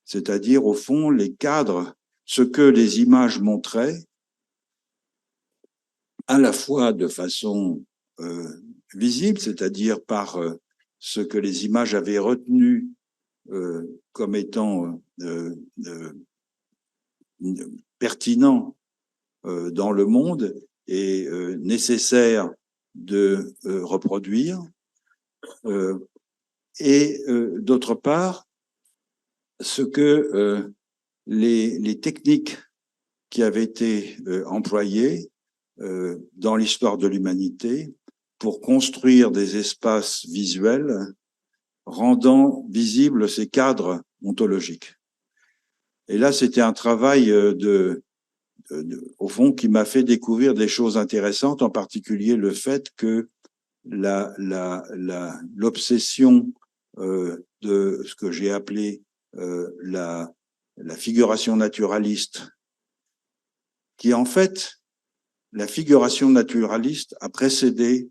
C'est-à-dire, au fond, les cadres, ce que les images montraient, à la fois de façon visible, c'est-à-dire par ce que les images avaient retenu comme étant pertinent dans le monde et nécessaire de reproduire, et d'autre part, ce que les techniques qui avaient été employées dans l'histoire de l'humanité pour construire des espaces visuels rendant visibles ces cadres ontologiques. Et là, c'était un travail au fond, qui m'a fait découvrir des choses intéressantes, en particulier le fait que l'obsession de ce que j'ai appelé la figuration naturaliste qui en fait, la figuration naturaliste a précédé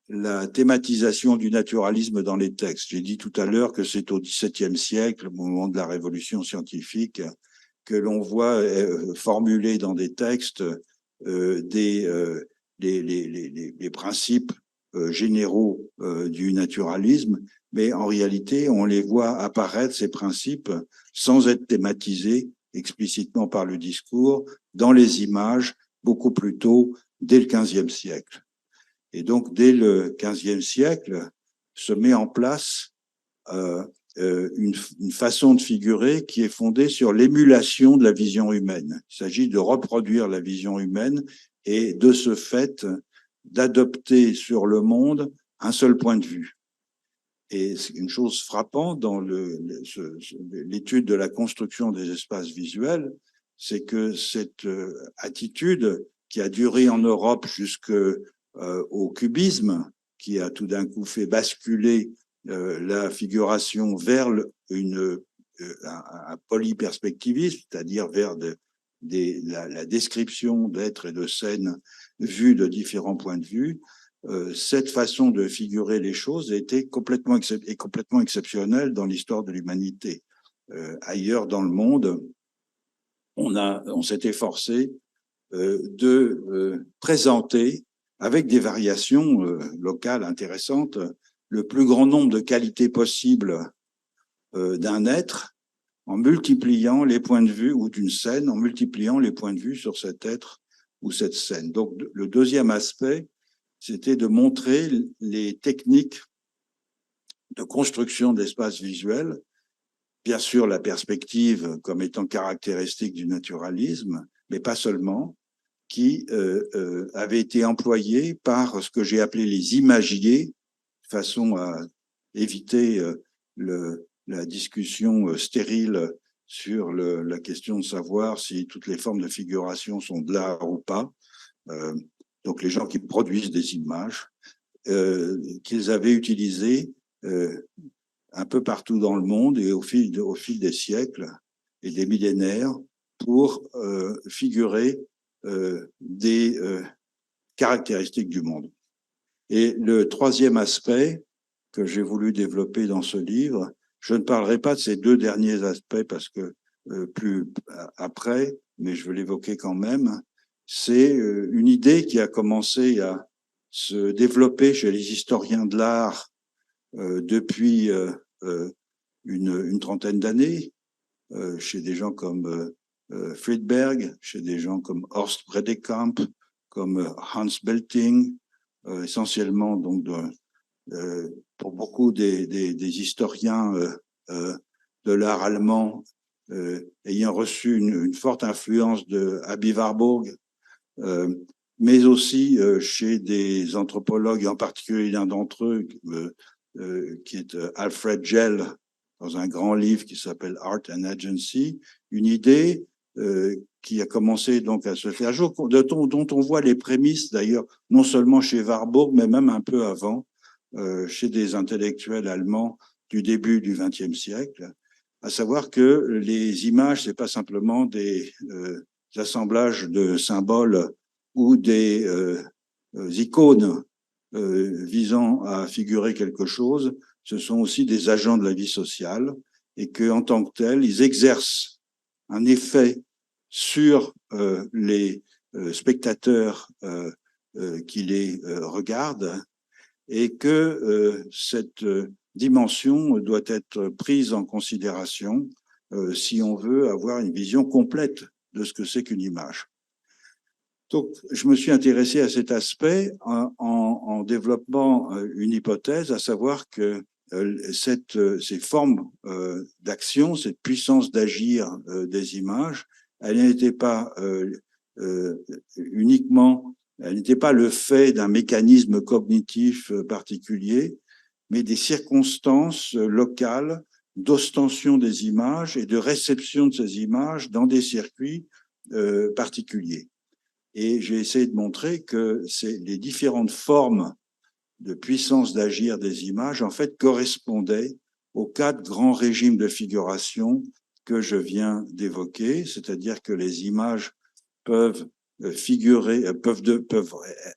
la thématisation du naturalisme dans les textes. J'ai dit tout à l'heure que c'est au XVIIe siècle, au moment de la révolution scientifique, que l'on voit formuler dans des textes les principes généraux du naturalisme, mais en réalité, on les voit apparaître, ces principes, sans être thématisés explicitement par le discours, dans les images, beaucoup plus tôt, dès le XVe siècle. Et donc, dès le XVe siècle, se met en place une façon de figurer qui est fondée sur l'émulation de la vision humaine. Il s'agit de reproduire la vision humaine et, de ce fait, d'adopter sur le monde un seul point de vue. Et c'est une chose frappante dans l'étude de la construction des espaces visuels, c'est que cette attitude qui a duré en Europe jusqu'au cubisme, qui a tout d'un coup fait basculer la figuration vers un polyperspectivisme, c'est-à-dire vers la description d'êtres et de scènes vues de différents points de vue. Cette façon de figurer les choses était complètement exceptionnelle dans l'histoire de l'humanité. Ailleurs dans le monde, on s'est efforcé de présenter, avec des variations locales intéressantes, le plus grand nombre de qualités possibles d'un être, en multipliant les points de vue, ou d'une scène, en multipliant les points de vue sur cet être ou cette scène. Donc, le deuxième aspect, c'était de montrer les techniques de construction de l'espace visuel, bien sûr la perspective comme étant caractéristique du naturalisme, mais pas seulement, qui avait été employée par ce que j'ai appelé les imagiers, de façon à éviter la discussion stérile sur la question de savoir si toutes les formes de figuration sont de l'art ou pas. Donc les gens qui produisent des images, qu'ils avaient utilisées un peu partout dans le monde et au fil des siècles et des millénaires pour figurer des caractéristiques du monde. Et le troisième aspect que j'ai voulu développer dans ce livre, je ne parlerai pas de ces deux derniers aspects parce que plus après, mais je veux l'évoquer quand même, c'est une idée qui a commencé à se développer chez les historiens de l'art depuis une trentaine d'années, chez des gens comme Friedberg, chez des gens comme Horst Bredekamp, comme Hans Belting, essentiellement donc pour beaucoup des historiens de l'art allemand ayant reçu une forte influence de Aby Warburg, mais aussi chez des anthropologues, en particulier l'un d'entre eux, qui est Alfred Gell, dans un grand livre qui s'appelle Art and Agency, une idée qui a commencé donc à se faire jour, dont on voit les prémices d'ailleurs, non seulement chez Warburg, mais même un peu avant, chez des intellectuels allemands du début du XXe siècle, à savoir que les images, c'est pas simplement des assemblages de symboles ou des icônes visant à figurer quelque chose, ce sont aussi des agents de la vie sociale et qu'en tant que tels, ils exercent un effet sur les spectateurs qui les regardent et que cette dimension doit être prise en considération si on veut avoir une vision complète de ce que c'est qu'une image. Donc, je me suis intéressé à cet aspect en développant une hypothèse, à savoir que ces formes d'action, cette puissance d'agir des images, elle n'était pas uniquement, elle n'était pas le fait d'un mécanisme cognitif particulier, mais des circonstances locales d'ostension des images et de réception de ces images dans des circuits particuliers. Et j'ai essayé de montrer que les différentes formes de puissance d'agir des images, en fait, correspondaient aux 4 grands régimes de figuration que je viens d'évoquer, c'est-à-dire que les images peuvent figurer, peuvent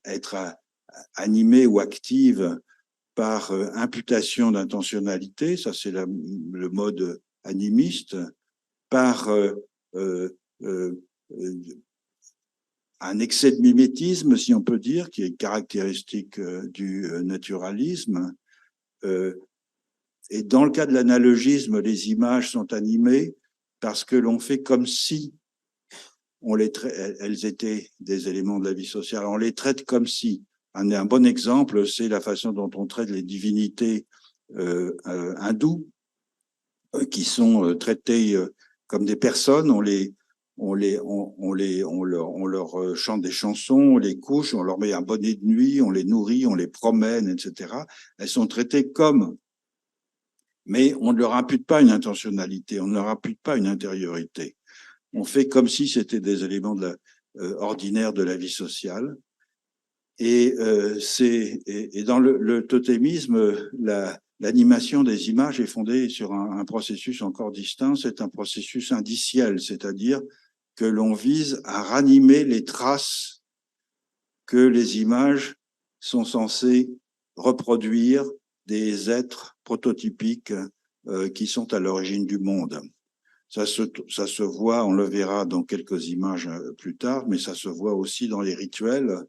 être animées ou actives par imputation d'intentionnalité, ça c'est le mode animiste, par un excès de mimétisme, si on peut dire, qui est caractéristique du naturalisme. Et dans le cas de l'analogisme, les images sont animées parce que l'on fait comme si elles étaient des éléments de la vie sociale. On les traite comme si. Un bon exemple, c'est la façon dont on traite les divinités hindoues, qui sont traitées comme des personnes. On leur chante des chansons, on les couche, on leur met un bonnet de nuit, on les nourrit, on les promène, etc. Elles sont traitées comme, mais on ne leur impute pas une intentionnalité, on ne leur impute pas une intériorité. On fait comme si c'était des éléments ordinaires de la vie sociale. Et dans le totémisme, l'animation des images est fondée sur un processus encore distinct, c'est un processus indiciel, c'est-à-dire que l'on vise à ranimer les traces que les images sont censées reproduire des êtres prototypiques qui sont à l'origine du monde. Ça se voit, on le verra dans quelques images plus tard, mais ça se voit aussi dans les rituels.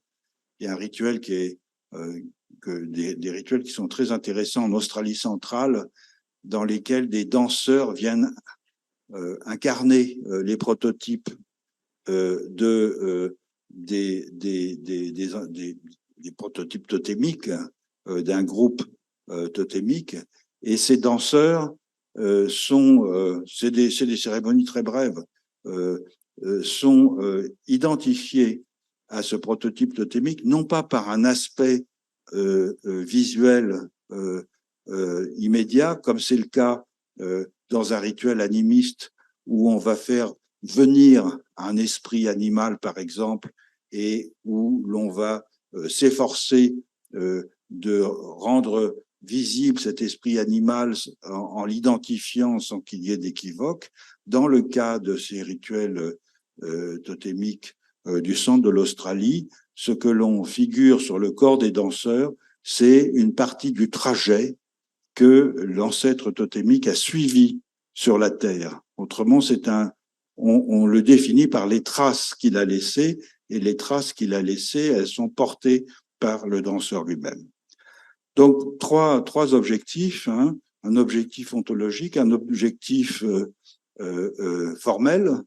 Il y a un rituel qui est des rituels qui sont très intéressants en Australie centrale, dans lesquels des danseurs viennent incarner les prototypes des prototypes totémiques d'un groupe totémique. Et ces danseurs c'est des cérémonies très brèves, sont identifiés à ce prototype totémique, non pas par un aspect visuel immédiat, comme c'est le cas dans un rituel animiste où on va faire venir un esprit animal, par exemple, et où l'on va s'efforcer de rendre visible cet esprit animal en l'identifiant sans qu'il y ait d'équivoque. Dans le cas de ces rituels totémiques du centre de l'Australie, ce que l'on figure sur le corps des danseurs, c'est une partie du trajet que l'ancêtre totémique a suivi sur la Terre. Autrement, on le définit par les traces qu'il a laissées, et les traces qu'il a laissées, elles sont portées par le danseur lui-même. Donc, trois objectifs, hein, un objectif ontologique, un objectif formel,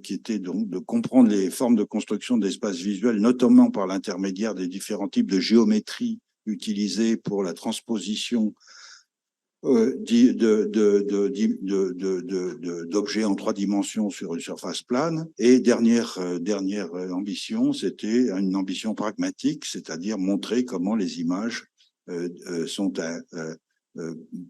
qui était donc de comprendre les formes de construction d'espaces visuels, notamment par l'intermédiaire des différents types de géométrie utilisés pour la transposition d'objets en 3 dimensions sur une surface plane. Et dernière ambition, c'était une ambition pragmatique, c'est-à-dire montrer comment les images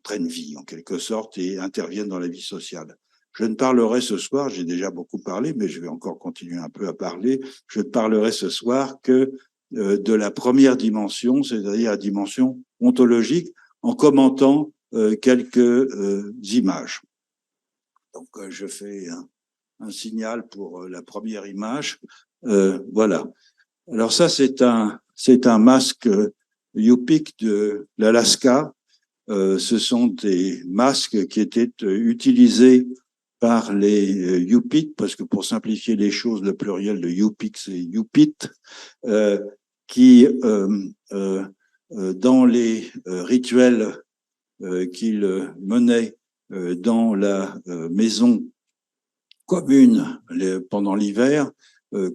prennent vie en quelque sorte et interviennent dans la vie sociale. Je ne parlerai ce soir, j'ai déjà beaucoup parlé, mais je vais encore continuer un peu à parler, je ne parlerai ce soir que de la première dimension, c'est-à-dire la dimension ontologique, en commentant quelques images. Donc, je fais un signal pour la première image. Voilà. Alors ça, c'est un masque Yupik de l'Alaska. Ce sont des masques qui étaient utilisés par les Yupik, parce que pour simplifier les choses, le pluriel de Yupik, c'est Yupit, qui, dans les rituels qu'il menait dans la maison commune pendant l'hiver,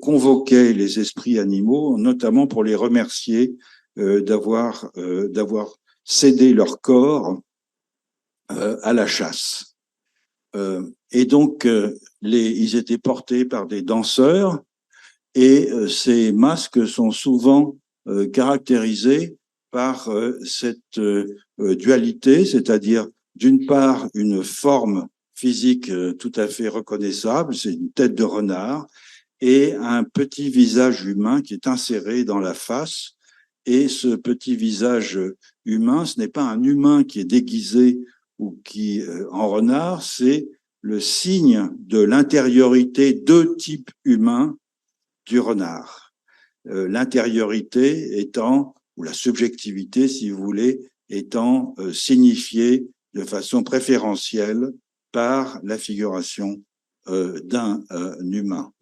convoquait les esprits animaux, notamment pour les remercier d'avoir cédé leur corps à la chasse. Et donc, ils étaient portés par des danseurs, et ces masques sont souvent caractérisés par cette dualité, c'est-à-dire d'une part une forme physique tout à fait reconnaissable, c'est une tête de renard, et un petit visage humain qui est inséré dans la face. Et ce petit visage humain, ce n'est pas un humain qui est déguisé ou qui en renard, c'est le signe de l'intériorité de type humain du renard. L'intériorité étant, ou la subjectivité, si vous voulez, étant signifiée de façon préférentielle par la figuration d'un humain.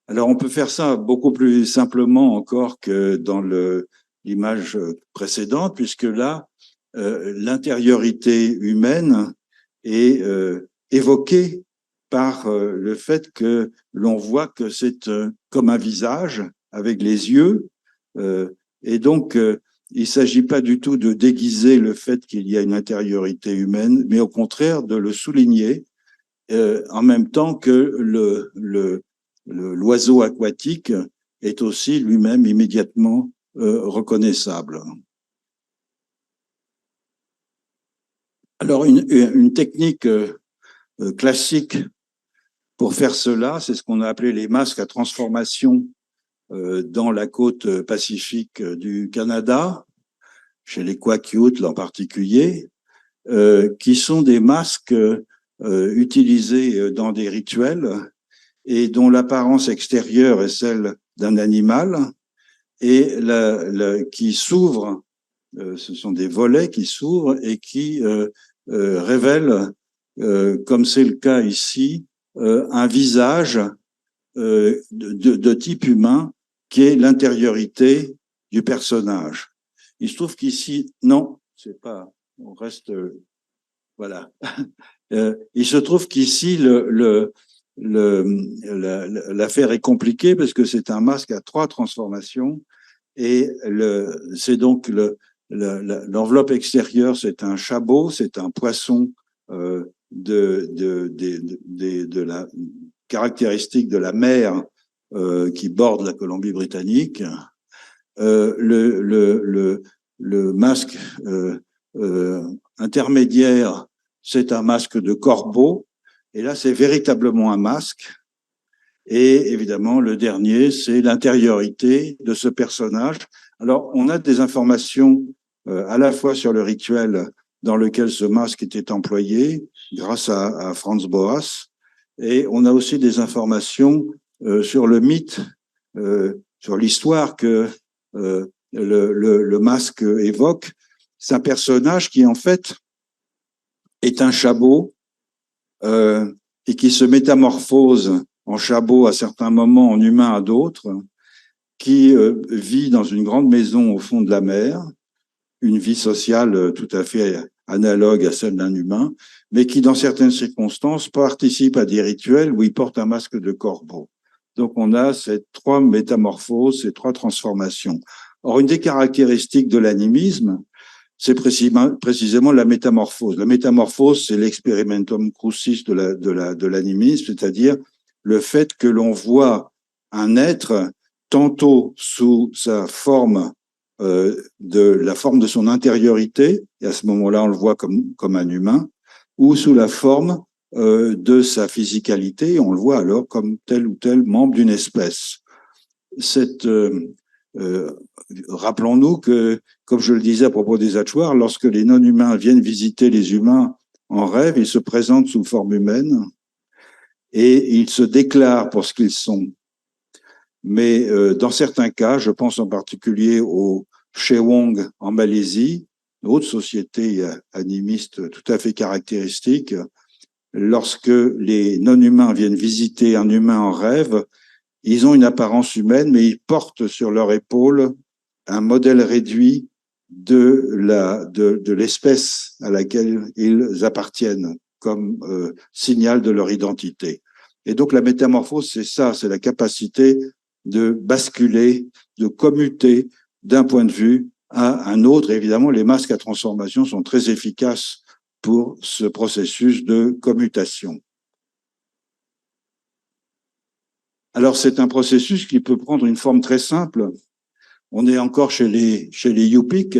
Alors, on peut faire ça beaucoup plus simplement encore que dans l'image précédente, puisque là, l'intériorité humaine est évoquée par le fait que l'on voit que c'est comme un visage avec les yeux, et donc il ne s'agit pas du tout de déguiser le fait qu'il y a une intériorité humaine, mais au contraire de le souligner en même temps que l'oiseau aquatique est aussi lui-même immédiatement reconnaissable. Alors, une technique classique pour faire cela, c'est ce qu'on a appelé les masques à transformation dans la côte pacifique du Canada, chez les Kwakiutl en particulier, qui sont des masques utilisés dans des rituels et dont l'apparence extérieure est celle d'un animal et qui s'ouvrent, ce sont des volets qui s'ouvrent et qui révèlent, comme c'est le cas ici, un visage de type humain qui est l'intériorité du personnage. Il se trouve qu'ici, non, c'est pas, on reste, voilà. Il se trouve qu'ici, l'affaire est compliquée parce que c'est un masque à 3 transformations et c'est donc l'enveloppe extérieure, c'est un chabot, c'est un poisson de la caractéristique de la mer qui borde la Colombie-Britannique. Le masque intermédiaire, c'est un masque de corbeau. Et là, c'est véritablement un masque. Et évidemment, le dernier, c'est l'intériorité de ce personnage. Alors, on a des informations à la fois sur le rituel dans lequel ce masque était employé, grâce à Franz Boas, et on a aussi des informations sur le mythe, sur l'histoire que le masque évoque. C'est un personnage qui, en fait, est un chabot et qui se métamorphose en chabot à certains moments, en humain à d'autres, qui vit dans une grande maison au fond de la mer, une vie sociale tout à fait analogue à celle d'un humain, mais qui, dans certaines circonstances, participe à des rituels où il porte un masque de corbeau. Donc, on a ces 3 métamorphoses, ces 3 transformations. Or, une des caractéristiques de l'animisme, c'est précisément la métamorphose. La métamorphose, c'est l'experimentum crucis de l'animisme, c'est-à-dire le fait que l'on voit un être tantôt sous sa forme, de la forme de son intériorité, et à ce moment-là, on le voit comme un humain, ou sous la forme de sa physicalité, on le voit alors comme tel ou tel membre d'une espèce. Rappelons-nous que, comme je le disais à propos des Achuars, lorsque les non-humains viennent visiter les humains en rêve, ils se présentent sous forme humaine et ils se déclarent pour ce qu'ils sont. Mais dans certains cas, je pense en particulier au Chewong en Malaisie, une autre société animiste tout à fait caractéristique, lorsque les non-humains viennent visiter un humain en rêve, ils ont une apparence humaine, mais ils portent sur leur épaule un modèle réduit de l'espèce à laquelle ils appartiennent comme signal de leur identité. Et donc la métamorphose, c'est ça, c'est la capacité de basculer, de commuter d'un point de vue à un autre. Et évidemment, les masques à transformation sont très efficaces pour ce processus de commutation. Alors, c'est un processus qui peut prendre une forme très simple. On est encore chez les Yupik,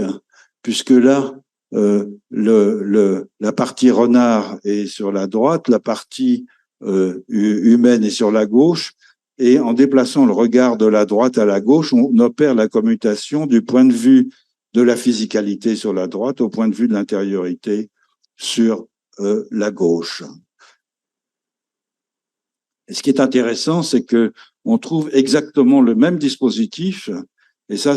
puisque là, la partie renard est sur la droite, la partie humaine est sur la gauche, et en déplaçant le regard de la droite à la gauche, on opère la commutation du point de vue de la physicalité sur la droite au point de vue de l'intériorité sur la gauche. Et ce qui est intéressant, c'est que on trouve exactement le même dispositif. Et ça,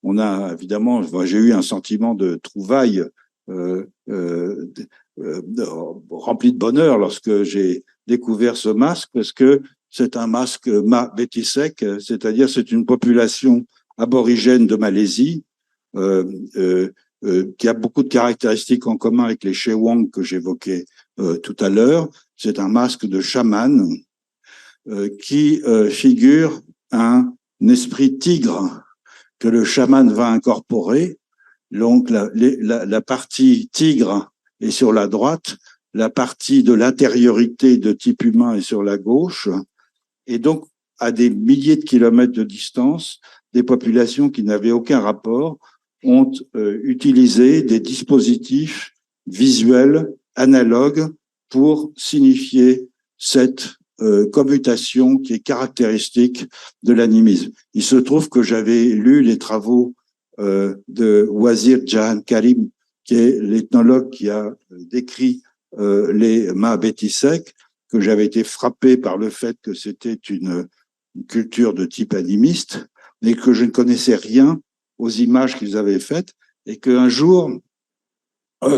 on a évidemment, j'ai eu un sentiment de trouvaille euh, euh, rempli de bonheur lorsque j'ai découvert ce masque, parce que c'est un masque Bétisek, c'est-à-dire c'est une population aborigène de Malaisie euh, euh, qui a beaucoup de caractéristiques en commun avec les Chewang que j'évoquais tout à l'heure. C'est un masque de chaman qui figure un esprit tigre que le chaman va incorporer. Donc la partie tigre est sur la droite, la partie de l'intériorité de type humain est sur la gauche. Et donc, à des milliers de kilomètres de distance, des populations qui n'avaient aucun rapport ont utilisé des dispositifs visuels analogues pour signifier cette commutation qui est caractéristique de l'animisme. Il se trouve que j'avais lu les travaux de Wazir Jahan Karim, qui est l'ethnologue qui a décrit les Bétisek, que j'avais été frappé par le fait que c'était une culture de type animiste, mais que je ne connaissais rien aux images qu'ils avaient faites, et qu'un jour,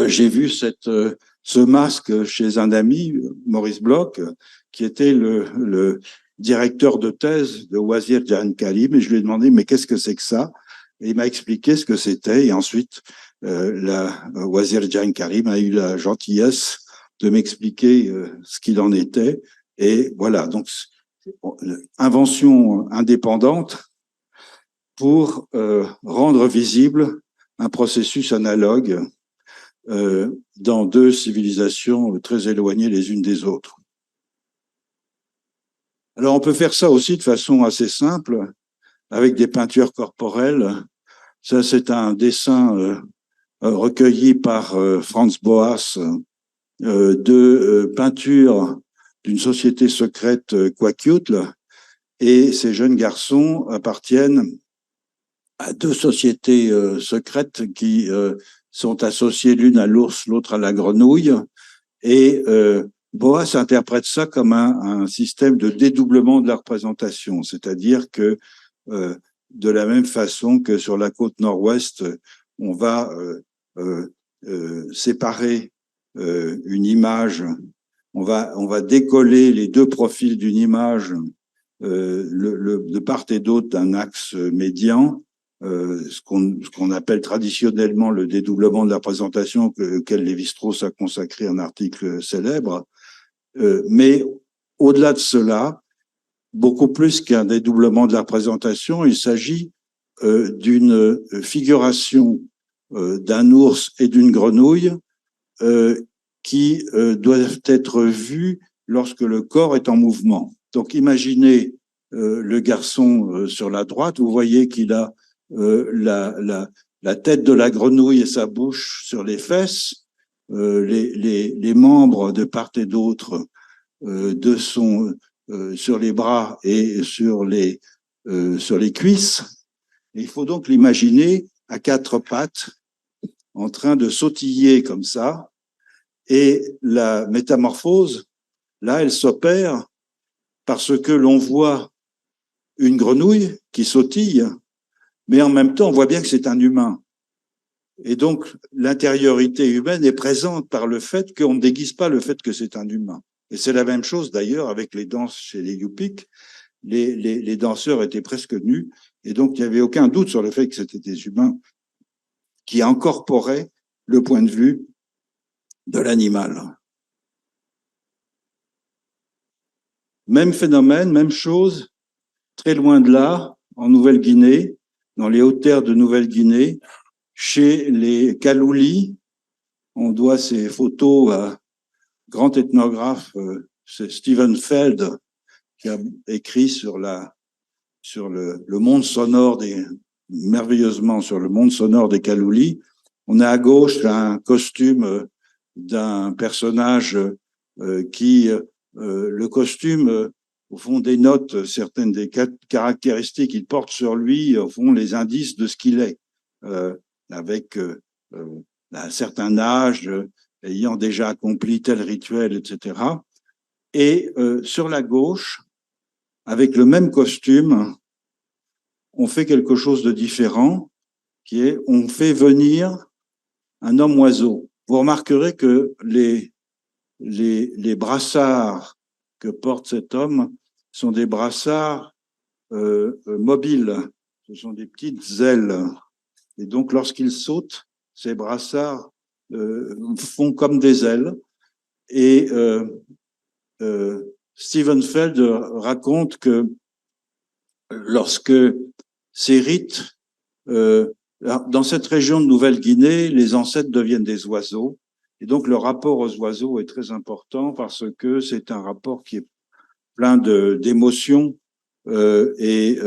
j'ai vu ce masque chez un ami, Maurice Bloch, qui était le directeur de thèse de Wazir Jahan Karim, et je lui ai demandé, mais qu'est-ce que c'est que ça? Et il m'a expliqué ce que c'était, et ensuite, Wazir Jahan Karim a eu la gentillesse de m'expliquer ce qu'il en était. Et voilà, donc, invention indépendante pour rendre visible un processus analogue dans deux civilisations très éloignées les unes des autres. Alors, on peut faire ça aussi de façon assez simple, avec des peintures corporelles. Ça, c'est un dessin recueilli par Franz Boas de peinture d'une société secrète Kwakiutl, et ces jeunes garçons appartiennent à deux sociétés secrètes qui sont associées l'une à l'ours, l'autre à la grenouille, et Boas interprète ça comme un système de dédoublement de la représentation, c'est-à-dire que de la même façon que sur la côte nord-ouest, on va séparer une image, on va décoller les deux profils d'une image de part et d'autre d'un axe médian, ce qu'on appelle traditionnellement le dédoublement de la représentation, auquel Lévi-Strauss a consacré un article célèbre. Mais au-delà de cela, beaucoup plus qu'un dédoublement de la représentation, il s'agit d'une figuration d'un ours et d'une grenouille qui doivent être vues lorsque le corps est en mouvement. Donc imaginez le garçon sur la droite, vous voyez qu'il a la tête de la grenouille et sa bouche sur les fesses, les membres de part et d'autre sur les bras et sur les cuisses. Et il faut donc l'imaginer à quatre pattes, en train de sautiller comme ça. Et la métamorphose, là, elle s'opère parce que l'on voit une grenouille qui sautille, mais en même temps, on voit bien que c'est un humain. Et donc, l'intériorité humaine est présente par le fait qu'on ne déguise pas le fait que c'est un humain. Et c'est la même chose d'ailleurs avec les danses chez les Yupik. Les danseurs étaient presque nus, et donc il n'y avait aucun doute sur le fait que c'était des humains qui incorporaient le point de vue de l'animal. Même phénomène, même chose, très loin de là, en Nouvelle-Guinée, dans les hautes terres de Nouvelle-Guinée, chez les Kaloulis. On doit ces photos à grand ethnographe, c'est Steven Feld, qui a écrit sur le monde sonore merveilleusement sur le monde sonore des Kaloulis. On a à gauche un costume d'un personnage qui, le costume, au fond, dénote certaines des caractéristiques qu'il porte sur lui, au fond, les indices de ce qu'il est, avec un certain âge, ayant déjà accompli tel rituel, etc. Et sur la gauche, avec le même costume, on fait quelque chose de différent, qui est on fait venir un homme oiseau. Vous remarquerez que les brassards que porte cet homme sont des brassards mobiles. Ce sont des petites ailes. Et donc, lorsqu'il saute, ces brassards font comme des ailes. Et Steven Feld raconte que lorsque ces rites, dans cette région de Nouvelle-Guinée, les ancêtres deviennent des oiseaux. Et donc, le rapport aux oiseaux est très important parce que c'est un rapport qui est plein d'émotions et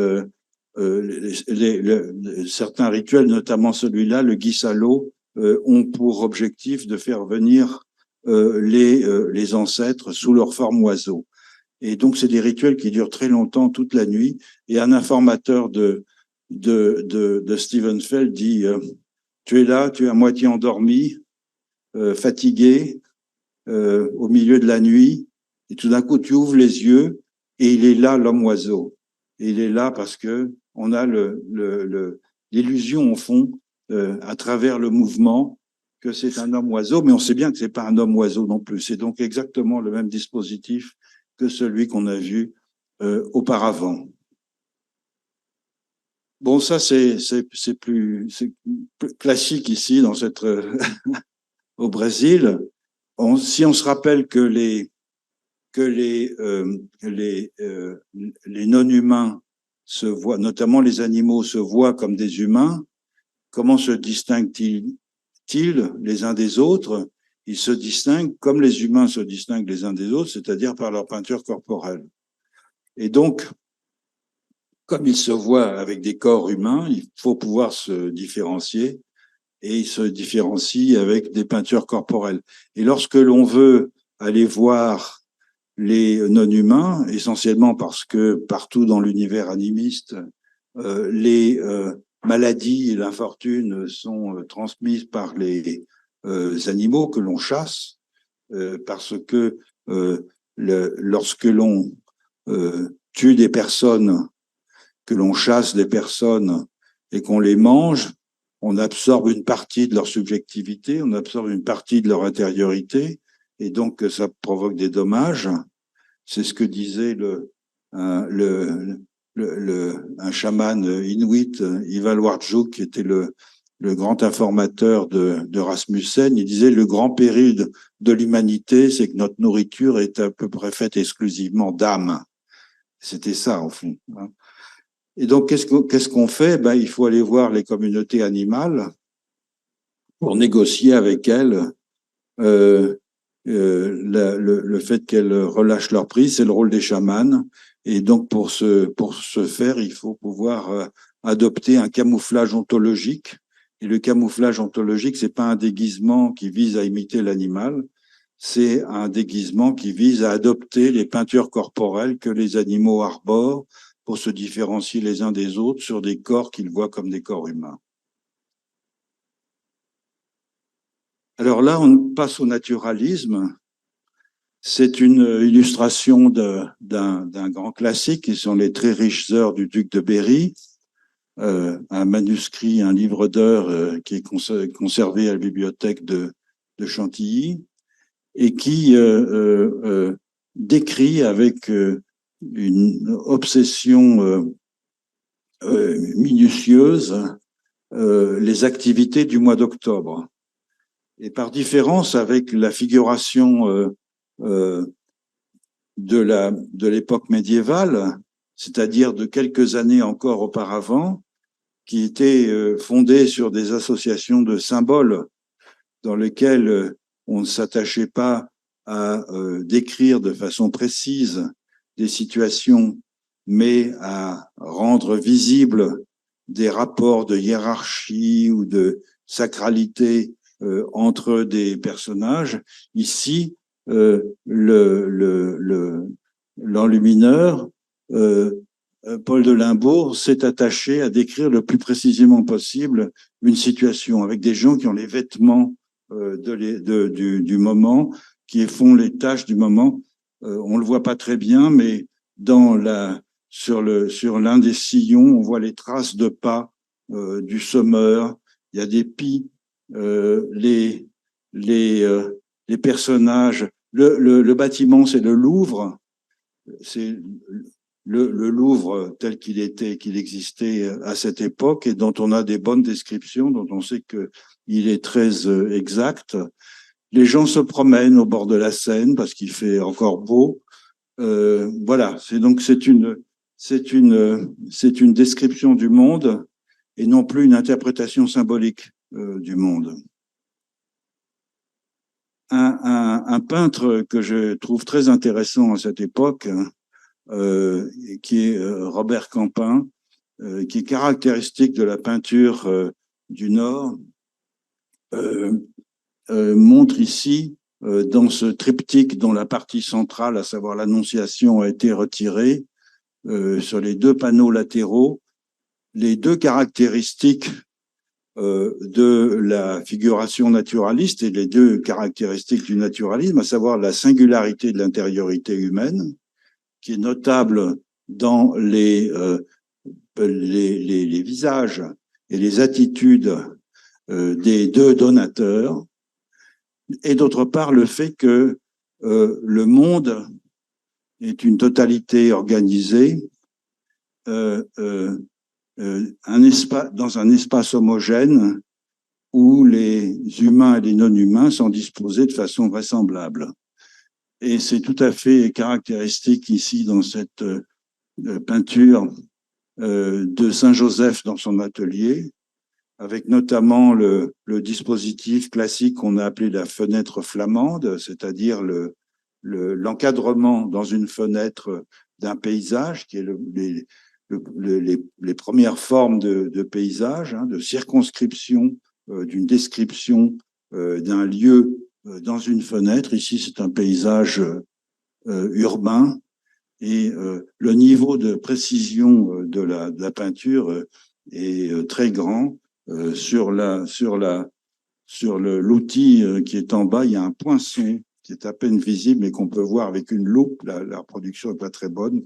certains rituels, notamment celui-là, le Gisalo, ont pour objectif de faire venir les ancêtres sous leur forme oiseau. Et donc, c'est des rituels qui durent très longtemps, toute la nuit. Et un informateur de Steven Feld dit tu es là, tu es à moitié endormi, fatigué, au milieu de la nuit, et tout d'un coup, tu ouvres les yeux, et il est là, l'homme oiseau. Et il est là parce que on a l'illusion, au fond, à travers le mouvement, que c'est un homme oiseau, mais on sait bien que c'est pas un homme oiseau non plus. C'est donc exactement le même dispositif que celui qu'on a vu auparavant. Bon, ça, c'est plus classique ici, dans cette au Brésil. Si on se rappelle que les non-humains se voient, notamment les animaux se voient comme des humains, comment se distinguent-ils les uns des autres? Ils se distinguent comme les humains se distinguent les uns des autres, c'est-à-dire par leur peinture corporelle. Et donc, comme ils se voient avec des corps humains, il faut pouvoir se différencier, et ils se différencient avec des peintures corporelles. Et lorsque l'on veut aller voir les non-humains, essentiellement parce que partout dans l'univers animiste, les maladies et l'infortune sont transmises par les animaux que l'on chasse, parce que lorsque l'on tue des personnes, que l'on chasse des personnes et qu'on les mange, on absorbe une partie de leur subjectivité, on absorbe une partie de leur intériorité, et donc ça provoque des dommages. C'est ce que disait un chaman inuit, Ivalwarjuk, qui était le grand informateur de Rasmussen. Il disait le grand péril de l'humanité, c'est que notre nourriture est à peu près faite exclusivement d'âme. C'était ça, au fond. Et donc, qu'est-ce qu'on fait? Il faut aller voir les communautés animales pour négocier avec elles le fait qu'elles relâchent leur prise. C'est le rôle des chamans. Et donc, pour ce faire, il faut pouvoir adopter un camouflage ontologique. Et le camouflage ontologique, c'est pas un déguisement qui vise à imiter l'animal, c'est un déguisement qui vise à adopter les peintures corporelles que les animaux arborent pour se différencier les uns des autres sur des corps qu'ils voient comme des corps humains. Alors là, on passe au naturalisme. C'est une illustration d'un grand classique qui sont les très riches heures du duc de Berry, un manuscrit, un livre d'heures qui est conservé à la bibliothèque de Chantilly et qui décrit avec une obsession minutieuse les activités du mois d'octobre. Et par différence avec la figuration de l'époque médiévale, c'est-à-dire de quelques années encore auparavant, qui était fondée sur des associations de symboles dans lesquelles on ne s'attachait pas à décrire de façon précise des situations, mais à rendre visibles des rapports de hiérarchie ou de sacralité entre des personnages. Ici, l'enlumineur, Paul de Limbourg, s'est attaché à décrire le plus précisément possible une situation avec des gens qui ont les vêtements du moment, qui font les tâches du moment. on le voit pas très bien, mais sur l'un des sillons, on voit les traces de pas du semeur. Il y a des pies, les personnages. Le bâtiment, c'est le Louvre. C'est le Louvre tel qu'il existait à cette époque et dont on a des bonnes descriptions, dont on sait qu'il est très exact. Les gens se promènent au bord de la Seine parce qu'il fait encore beau. Voilà, c'est une description du monde et non plus une interprétation symbolique du monde. Un peintre que je trouve très intéressant à cette époque, qui est Robert Campin, qui est caractéristique de la peinture du Nord, montre ici, dans ce triptyque dont la partie centrale, à savoir l'Annonciation, a été retirée, sur les deux panneaux latéraux, les deux caractéristiques de la figuration naturaliste et les deux caractéristiques du naturalisme, à savoir la singularité de l'intériorité humaine, qui est notable dans les visages et les attitudes des deux donateurs, et d'autre part le fait que le monde est une totalité organisée, dans un espace homogène où les humains et les non-humains sont disposés de façon vraisemblable. Et c'est tout à fait caractéristique ici dans cette peinture de Saint-Joseph dans son atelier, avec notamment le dispositif classique qu'on a appelé la fenêtre flamande, c'est-à-dire l'encadrement dans une fenêtre d'un paysage, qui est les premières formes de paysage, hein, de circonscription d'une description d'un lieu dans une fenêtre. Ici, c'est un paysage urbain, et le niveau de précision de la peinture est très grand. Sur l'outil qui est en bas, il y a un poinçon qui est à peine visible mais qu'on peut voir avec une loupe. La reproduction n'est pas très bonne.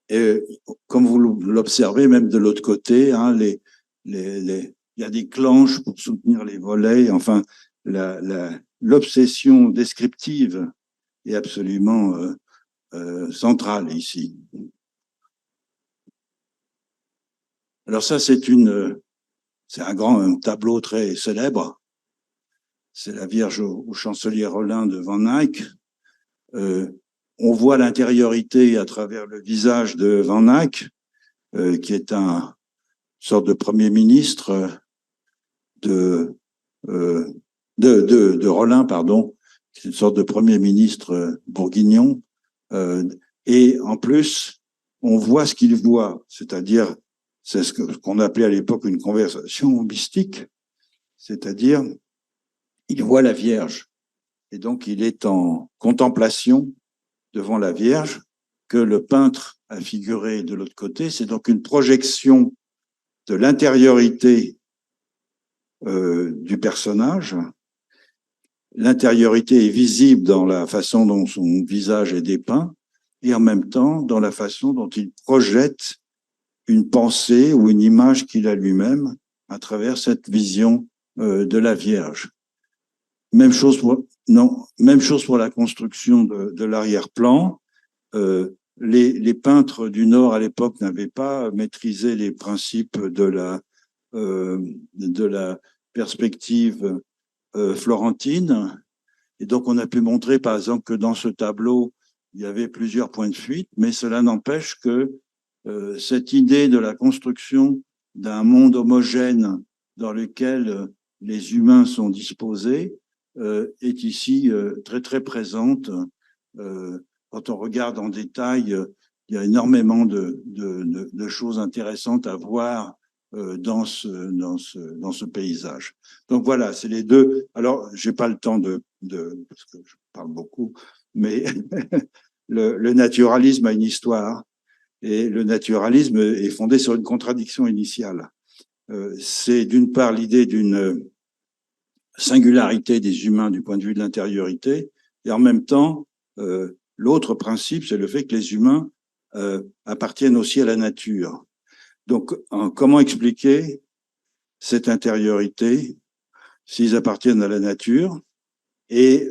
Et comme vous l'observez, même de l'autre côté, hein, il y a des clenches pour soutenir les volets. Enfin, l'obsession descriptive est absolument centrale ici. Alors ça, c'est un tableau très célèbre. C'est la Vierge au chancelier Rollin de Van Eyck. On voit l'intériorité à travers le visage de Van Eyck, qui est une sorte de premier ministre de Rollin, pardon, qui est une sorte de premier ministre bourguignon. Et en plus, on voit ce qu'il voit, c'est-à-dire, c'est ce qu'on appelait à l'époque une conversation mystique, c'est-à-dire, il voit la Vierge. Et donc, il est en contemplation devant la Vierge que le peintre a figuré de l'autre côté. C'est donc une projection de l'intériorité du personnage. L'intériorité est visible dans la façon dont son visage est dépeint et en même temps dans la façon dont il projette une pensée ou une image qu'il a lui-même à travers cette vision de la Vierge. Même chose pour la construction de l'arrière-plan. Les peintres du Nord à l'époque n'avaient pas maîtrisé les principes de la perspective florentine. Et donc, on a pu montrer, par exemple, que dans ce tableau, il y avait plusieurs points de fuite, mais cela n'empêche que cette idée de la construction d'un monde homogène dans lequel les humains sont disposés est ici très, très présente. Quand on regarde en détail, il y a énormément de choses intéressantes à voir dans ce paysage. Donc voilà, c'est les deux. Alors, j'ai pas le temps parce que je parle beaucoup, mais le naturalisme a une histoire et le naturalisme est fondé sur une contradiction initiale. C'est d'une part l'idée d'une singularité des humains du point de vue de l'intériorité et en même temps l'autre principe, c'est le fait que les humains appartiennent aussi à la nature. Donc, comment expliquer cette intériorité s'ils appartiennent à la nature? Et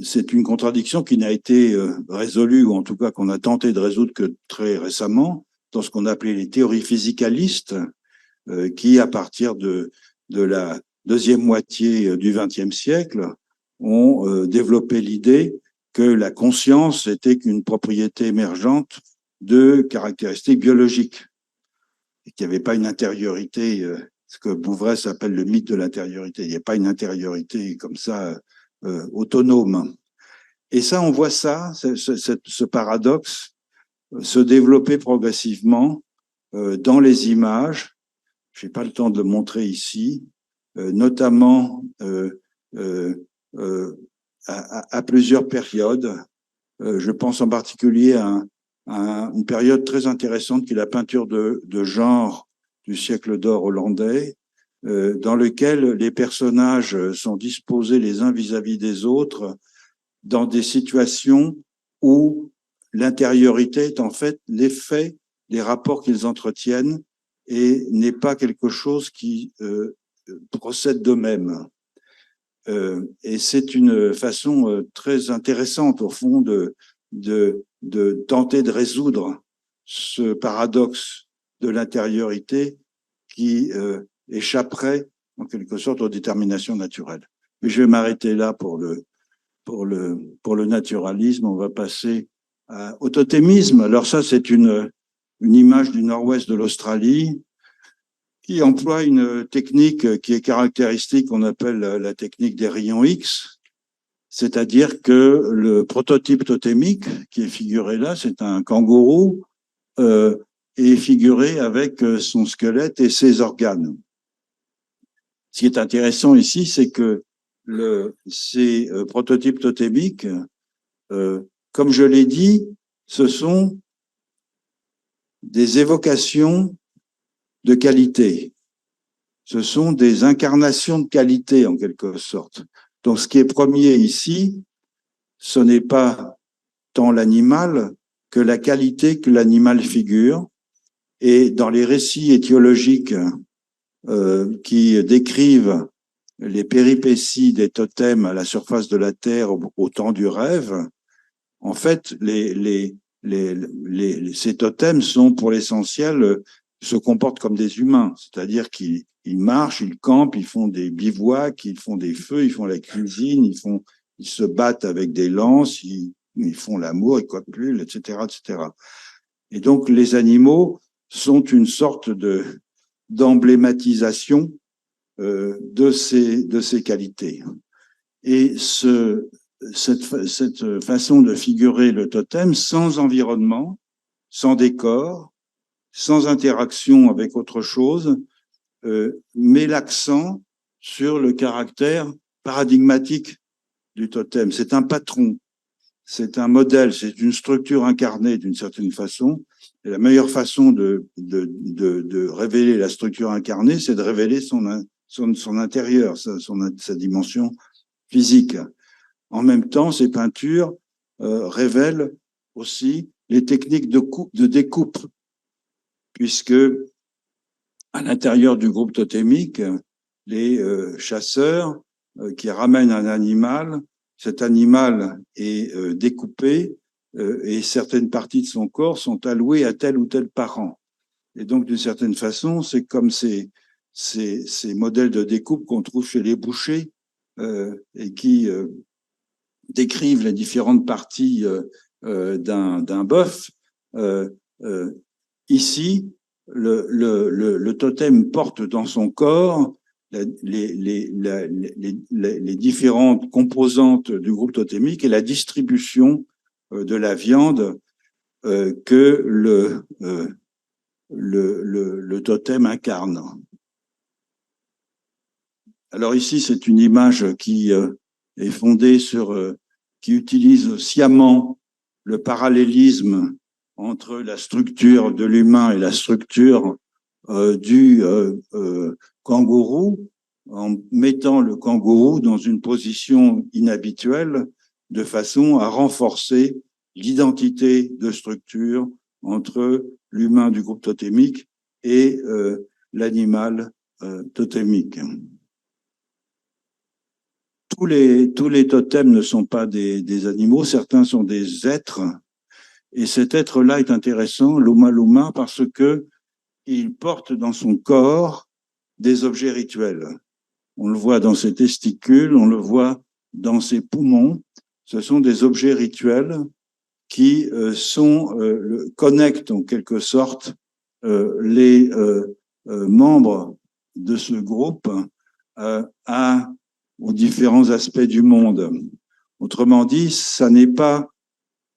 c'est une contradiction qui n'a été résolue, ou en tout cas qu'on a tenté de résoudre que très récemment, dans ce qu'on appelait les théories physicalistes, qui, à partir de la deuxième moitié du XXe siècle, ont développé l'idée que la conscience était qu'une propriété émergente de caractéristiques biologiques, et qu'il n'y avait pas une intériorité, ce que Bouvresse appelle le mythe de l'intériorité. Il n'y a pas une intériorité comme ça autonome. Et ça, on voit ça, ce paradoxe, se développer progressivement dans les images. Je n'ai pas le temps de le montrer ici, notamment à plusieurs périodes. Je pense en particulier à une période très intéressante qui est la peinture de genre du siècle d'or hollandais, dans lequel les personnages sont disposés les uns vis-à-vis des autres dans des situations où l'intériorité est en fait l'effet des rapports qu'ils entretiennent et n'est pas quelque chose qui procède d'eux-mêmes. Et c'est une façon très intéressante, au fond, de tenter de résoudre ce paradoxe de l'intériorité qui échapperait, en quelque sorte, aux déterminations naturelles. Mais je vais m'arrêter là pour le naturalisme. On va passer au totémisme. Alors ça, c'est une image du nord-ouest de l'Australie qui emploie une technique qui est caractéristique, qu'on appelle la technique des rayons X, c'est-à-dire que le prototype totémique qui est figuré là, c'est un kangourou, est figuré avec son squelette et ses organes. Ce qui est intéressant ici, c'est que ces prototypes totémiques, comme je l'ai dit, ce sont des évocations de qualité. Ce sont des incarnations de qualité, en quelque sorte. Donc, ce qui est premier ici, ce n'est pas tant l'animal que la qualité que l'animal figure. Et dans les récits étiologiques qui décrivent les péripéties des totems à la surface de la Terre au temps du rêve, en fait, ces totems sont, pour l'essentiel, se comportent comme des humains, c'est-à-dire qu'ils marchent, ils campent, ils font des bivouacs, ils font des feux, ils font la cuisine, ils se battent avec des lances, ils font l'amour, ils copulent, etc., etc. Et donc, les animaux sont une sorte d'emblématisation de ces qualités. Et cette façon de figurer le totem sans environnement, sans décor, sans interaction avec autre chose, met l'accent sur le caractère paradigmatique du totem. C'est un patron, c'est un modèle, c'est une structure incarnée d'une certaine façon. Et la meilleure façon de révéler la structure incarnée, c'est de révéler son intérieur, sa dimension physique. En même temps, ces peintures révèlent aussi les techniques de découpe, puisque à l'intérieur du groupe totémique, les chasseurs qui ramènent un animal, cet animal est découpé et certaines parties de son corps sont allouées à tel ou tel parent. Et donc, d'une certaine façon, c'est comme ces modèles de découpe qu'on trouve chez les bouchers et qui décrivent les différentes parties d'un bœuf. Ici, le totem porte dans son corps les différentes composantes du groupe totémique et la distribution de la viande que le totem incarne. Alors ici, c'est une image qui est fondée qui utilise sciemment le parallélisme entre la structure de l'humain et la structure du kangourou, en mettant le kangourou dans une position inhabituelle de façon à renforcer l'identité de structure entre l'humain du groupe totémique et l'animal totémique. Tous les totems ne sont pas des animaux, certains sont des êtres, et cet être-là est intéressant, Luma Luma, parce que il porte dans son corps des objets rituels. On le voit dans ses testicules, on le voit dans ses poumons. Ce sont des objets rituels qui connectent en quelque sorte les membres de ce groupe aux différents aspects du monde. Autrement dit, ça n'est pas,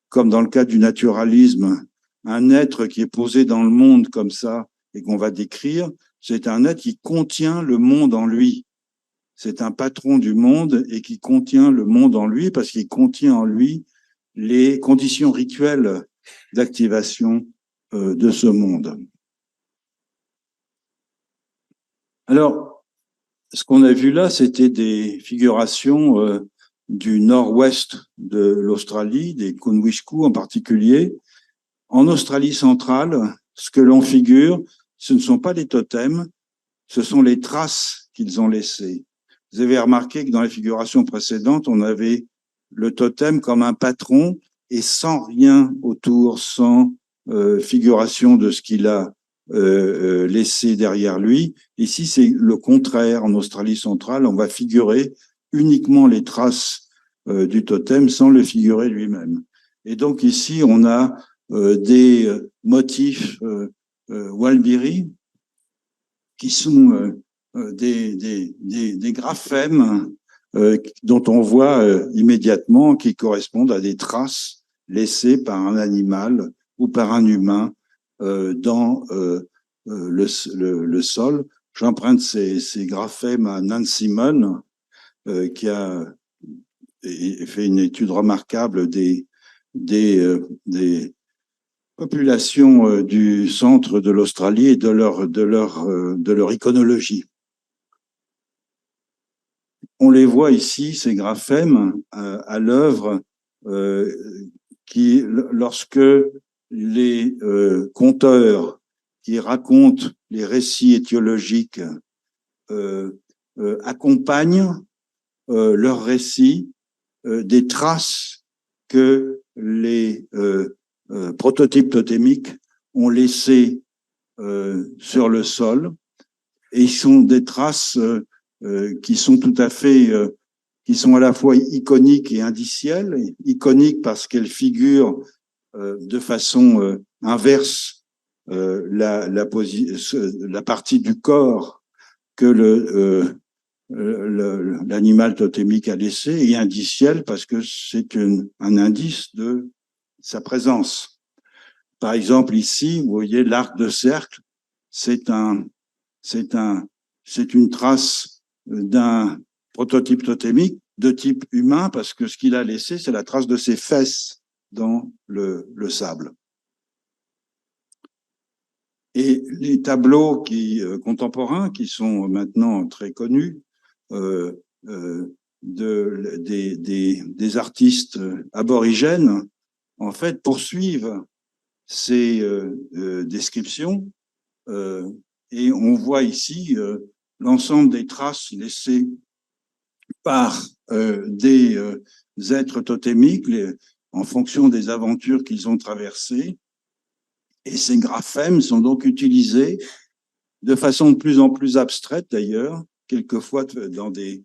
comme dans le cas du naturalisme, un être qui est posé dans le monde comme ça et qu'on va décrire, c'est un être qui contient le monde en lui. C'est un patron du monde et qui contient le monde en lui parce qu'il contient en lui les conditions rituelles d'activation de ce monde. Alors, ce qu'on a vu là, c'était des figurations du nord-ouest de l'Australie, des Kunwishku en particulier. En Australie centrale, ce que l'on figure, ce ne sont pas les totems, ce sont les traces qu'ils ont laissées. Vous avez remarqué que dans les figurations précédentes, on avait le totem comme un patron et sans rien autour, sans figuration de ce qu'il a laissé derrière lui. Ici, c'est le contraire. En Australie centrale, on va figurer uniquement les traces du totem sans le figurer lui-même. Et donc ici, on a des motifs Walbiri qui sont des graphèmes dont on voit immédiatement qui correspondent à des traces laissées par un animal ou par un humain dans le sol. J'emprunte ces graphèmes à Nancy Munn, qui a fait une étude remarquable des populations du centre de l'Australie et de leur iconologie. On les voit ici, ces graphèmes, à l'œuvre, qui, lorsque les conteurs qui racontent les récits étiologiques accompagnent leurs récits des traces que les prototypes totémiques ont laissées sur le sol, et ils sont des traces qui sont tout à fait, qui sont à la fois iconiques et indicielles. Iconiques parce qu'elles figurent de façon inverse la partie du corps que l'animal totémique a laissé, et indicielle parce que c'est un indice de sa présence. Par exemple, ici, vous voyez l'arc de cercle, c'est une trace d'un prototype totémique de type humain, parce que ce qu'il a laissé, c'est la trace de ses fesses dans le sable. Et les tableaux contemporains, qui sont maintenant très connus, des artistes aborigènes, en fait, poursuivent ces descriptions, et on voit ici l'ensemble des traces laissées par des êtres totémiques en fonction des aventures qu'ils ont traversées. Et ces graphèmes sont donc utilisés de façon de plus en plus abstraite d'ailleurs, quelquefois dans des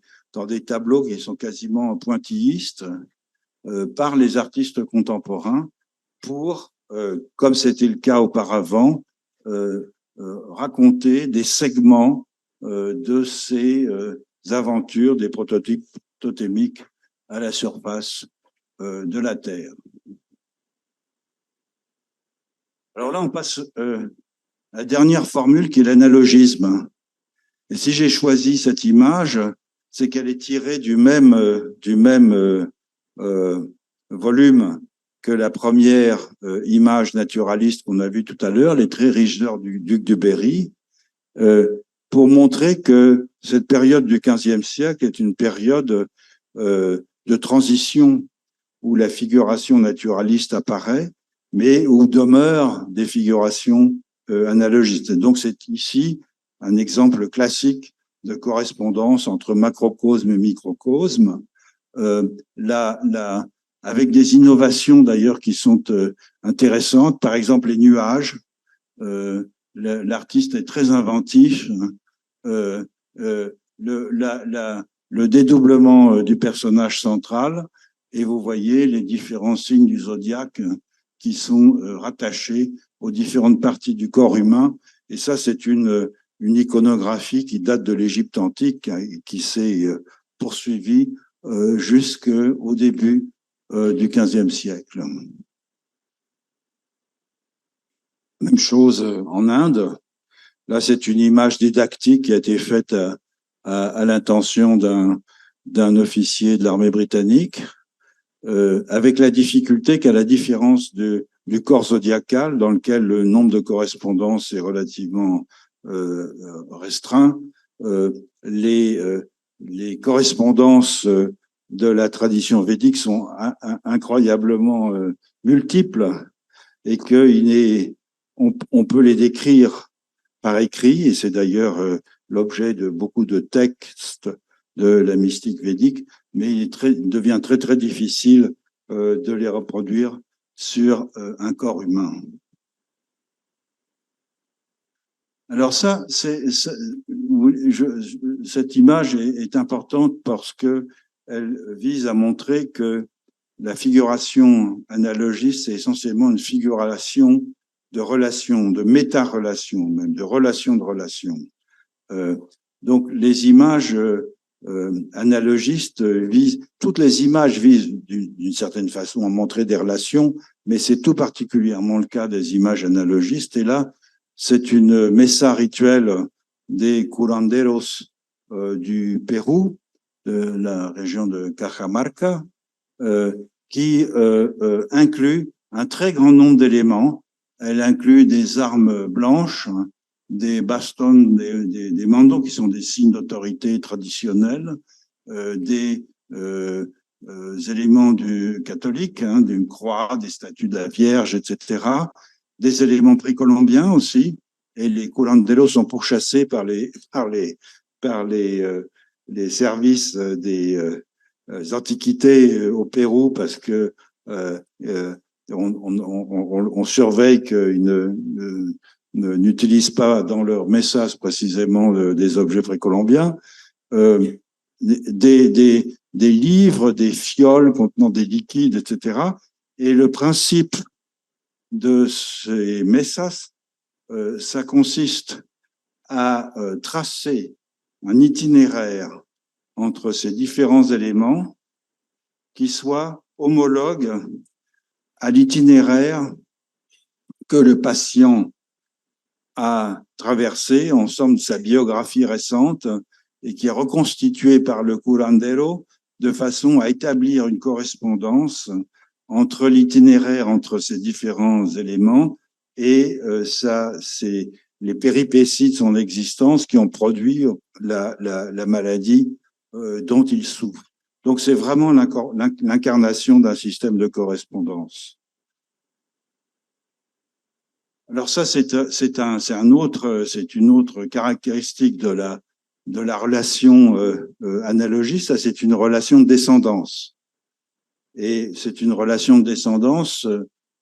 tableaux qui sont quasiment pointillistes, par les artistes contemporains pour, comme c'était le cas auparavant, raconter des segments de ces aventures des prototypes totémiques à la surface de la Terre. Alors là, on passe à la dernière formule qui est l'analogisme. Et si j'ai choisi cette image, c'est qu'elle est tirée du même volume que la première image naturaliste qu'on a vue tout à l'heure, les traits riches d'or du duc de Berry, pour montrer que Cette période du XVe siècle est une période de transition où la figuration naturaliste apparaît, mais où demeurent des figurations analogistes. Et donc, c'est ici un exemple classique de correspondance entre macrocosme et microcosme, avec des innovations d'ailleurs qui sont intéressantes. Par exemple, les nuages. L'artiste est très inventif. Le dédoublement du personnage central, et vous voyez les différents signes du zodiaque qui sont rattachés aux différentes parties du corps humain. Et ça, c'est une iconographie qui date de l'Égypte antique et qui s'est poursuivie jusqu'au début du XVe siècle. Même chose en Inde. Là, c'est une image didactique qui a été faite à l'intention d'un officier de l'armée britannique, avec la difficulté qu'à la différence du corps zodiacal, dans lequel le nombre de correspondances est relativement restreint, les correspondances de la tradition védique sont incroyablement multiples, et on peut les décrire par écrit, et c'est d'ailleurs l'objet de beaucoup de textes de la mystique védique, mais il devient très très difficile de les reproduire sur un corps humain. Alors cette image est importante parce que elle vise à montrer que la figuration analogiste, c'est essentiellement une figuration de relations, de méta-relations, même de relations de relations. Donc, les images analogistes toutes les images visent d'une certaine façon à montrer des relations, mais c'est tout particulièrement le cas des images analogistes. Et là, c'est une messa rituelle des curanderos du Pérou, de la région de Cajamarca, qui inclut un très grand nombre d'éléments. Elle inclut des armes blanches, des bastons, des mandons qui sont des signes d'autorité traditionnels, des éléments du catholique, d'une croix, des statues de la Vierge, etc. Des éléments précolombiens aussi. Et les curanderos sont pourchassés par les services des antiquités au Pérou parce que on surveille qu'ils n'utilisent pas dans leur message précisément des objets précolombiens, des livres, des fioles contenant des liquides, etc. Et le principe de ces messas, ça consiste à tracer un itinéraire entre ces différents éléments qui soit homologue à l'itinéraire que le patient a traversé, en somme, sa biographie récente, et qui est reconstitué par le curandero de façon à établir une correspondance entre l'itinéraire, entre ces différents éléments, et c'est les péripéties de son existence qui ont produit la maladie dont il souffre. Donc, c'est vraiment l'incarnation d'un système de correspondance. Alors ça, c'est une autre caractéristique de la relation analogique. Ça, c'est une relation de descendance. Et c'est une relation de descendance.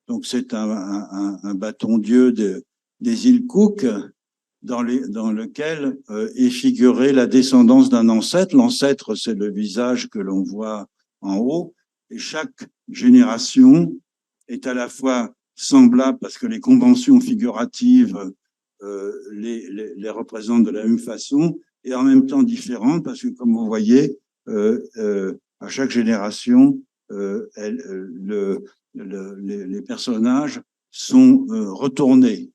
Donc, c'est un bâton Dieu des îles Cook dans lequel est figurée la descendance d'un ancêtre. L'ancêtre, c'est le visage que l'on voit en haut. Et chaque génération est à la fois semblable parce que les conventions figuratives les représentent de la même façon, et en même temps différentes parce que, comme vous voyez, à chaque génération, les personnages sont retournés.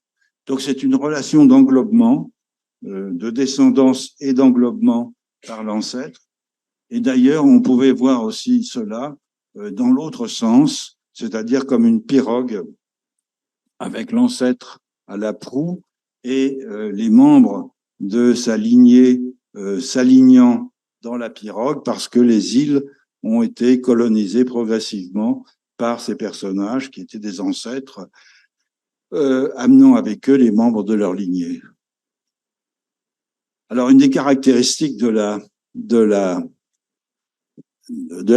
Donc, c'est une relation d'englobement, de descendance et d'englobement par l'ancêtre. Et d'ailleurs, on pouvait voir aussi cela dans l'autre sens, c'est-à-dire comme une pirogue avec l'ancêtre à la proue et les membres de sa lignée s'alignant dans la pirogue parce que les îles ont été colonisées progressivement par ces personnages qui étaient des ancêtres, amenant avec eux les membres de leur lignée. Alors, une des caractéristiques de la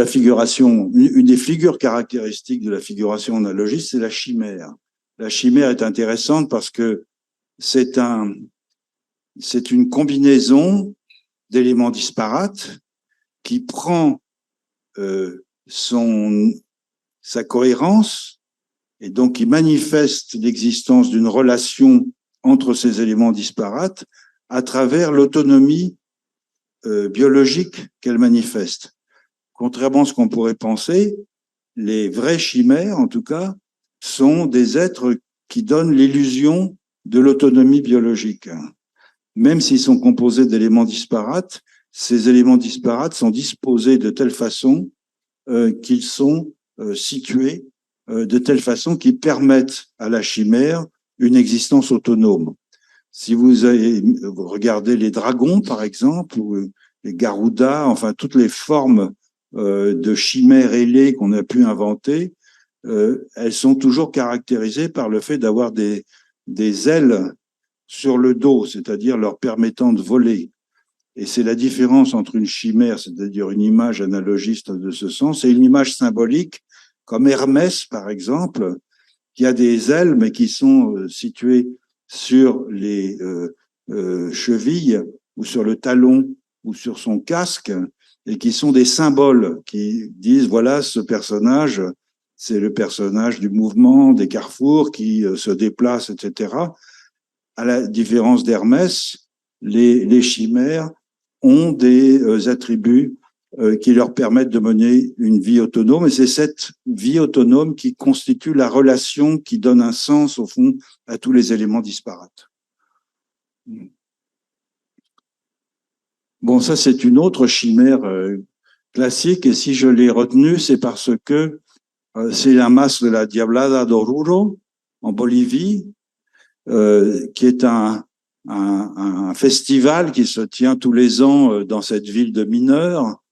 figuration, une des figures caractéristiques de la figuration analogiste, c'est la chimère. La chimère est intéressante parce que c'est une combinaison d'éléments disparates qui prend sa cohérence et donc qui manifeste l'existence d'une relation entre ces éléments disparates à travers l'autonomie biologique qu'elle manifeste. Contrairement à ce qu'on pourrait penser, les vraies chimères, en tout cas, sont des êtres qui donnent l'illusion de l'autonomie biologique. Même s'ils sont composés d'éléments disparates, ces éléments disparates sont disposés de telle façon qu'ils sont situés de telle façon qu'ils permettent à la chimère une existence autonome. Si vous regardez les dragons, par exemple, ou les garoudas, enfin toutes les formes de chimères ailées qu'on a pu inventer, elles sont toujours caractérisées par le fait d'avoir des ailes sur le dos, c'est-à-dire leur permettant de voler. Et c'est la différence entre une chimère, c'est-à-dire une image analogiste de ce sens, et une image symbolique, comme Hermès, par exemple, qui a des ailes, mais qui sont situées sur les chevilles, ou sur le talon, ou sur son casque, et qui sont des symboles qui disent, voilà, ce personnage, c'est le personnage du mouvement, des carrefours qui se déplacent, etc. À la différence d'Hermès, les chimères ont des attributs qui leur permettent de mener une vie autonome. Et c'est cette vie autonome qui constitue la relation qui donne un sens, au fond, à tous les éléments disparates. Bon, ça, c'est une autre chimère classique. Et si je l'ai retenue, c'est parce que c'est la masse de la Diablada d'Oruro, en Bolivie, qui est un festival qui se tient tous les ans dans cette ville de mineurs,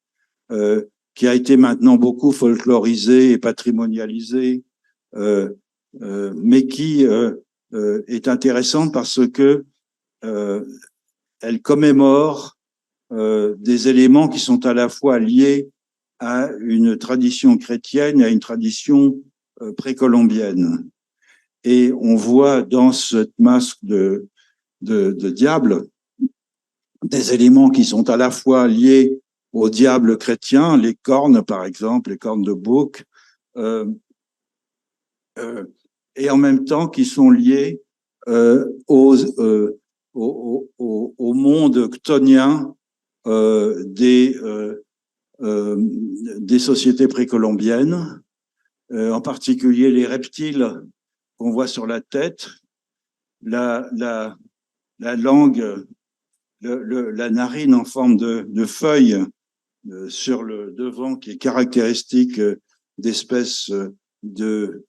qui a été maintenant beaucoup folklorisé et patrimonialisé, mais qui est intéressante parce que elle commémore des éléments qui sont à la fois liés à une tradition chrétienne et à une tradition précolombienne. Et on voit dans cette masque de diable des éléments qui sont à la fois liés au diable chrétien, les cornes par exemple, les cornes de bouc, et en même temps qui sont liés au monde chtonien des sociétés précolombiennes, en particulier les reptiles qu'on voit sur la tête, la langue, la narine en forme de feuille sur le devant, qui est caractéristique d'espèces de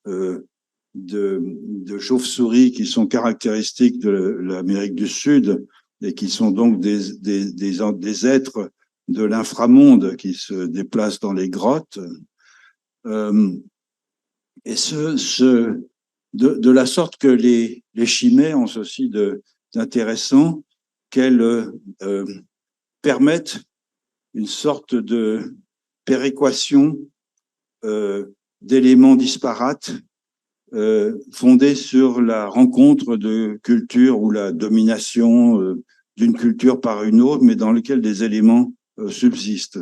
chauves-souris qui sont caractéristiques de l'Amérique du Sud et qui sont donc des êtres de l'inframonde qui se déplacent dans les grottes. Et de la sorte que les chimères ont ceci d'intéressant, qu'elles permettent une sorte de péréquation d'éléments disparates fondés sur la rencontre de cultures ou la domination d'une culture par une autre, mais dans lesquelles des éléments subsistent.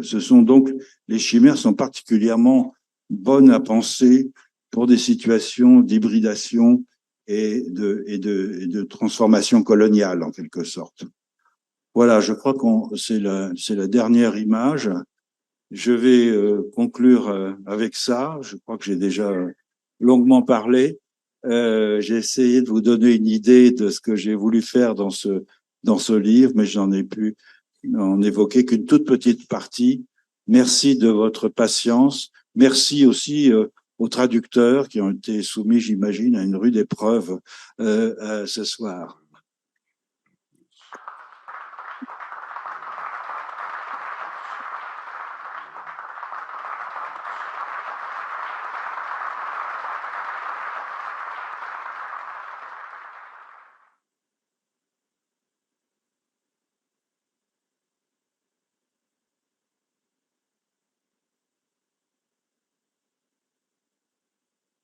Les chimères sont particulièrement bonnes à penser pour des situations d'hybridation et de transformation coloniale, en quelque sorte. Voilà, je crois que c'est la dernière image. Je vais conclure avec ça. Je crois que j'ai déjà longuement parlé. J'ai essayé de vous donner une idée de ce que j'ai voulu faire dans ce livre, mais j'en ai pu en évoquer qu'une toute petite partie. Merci de votre patience. Merci aussi aux traducteurs qui ont été soumis, j'imagine, à une rude épreuve ce soir.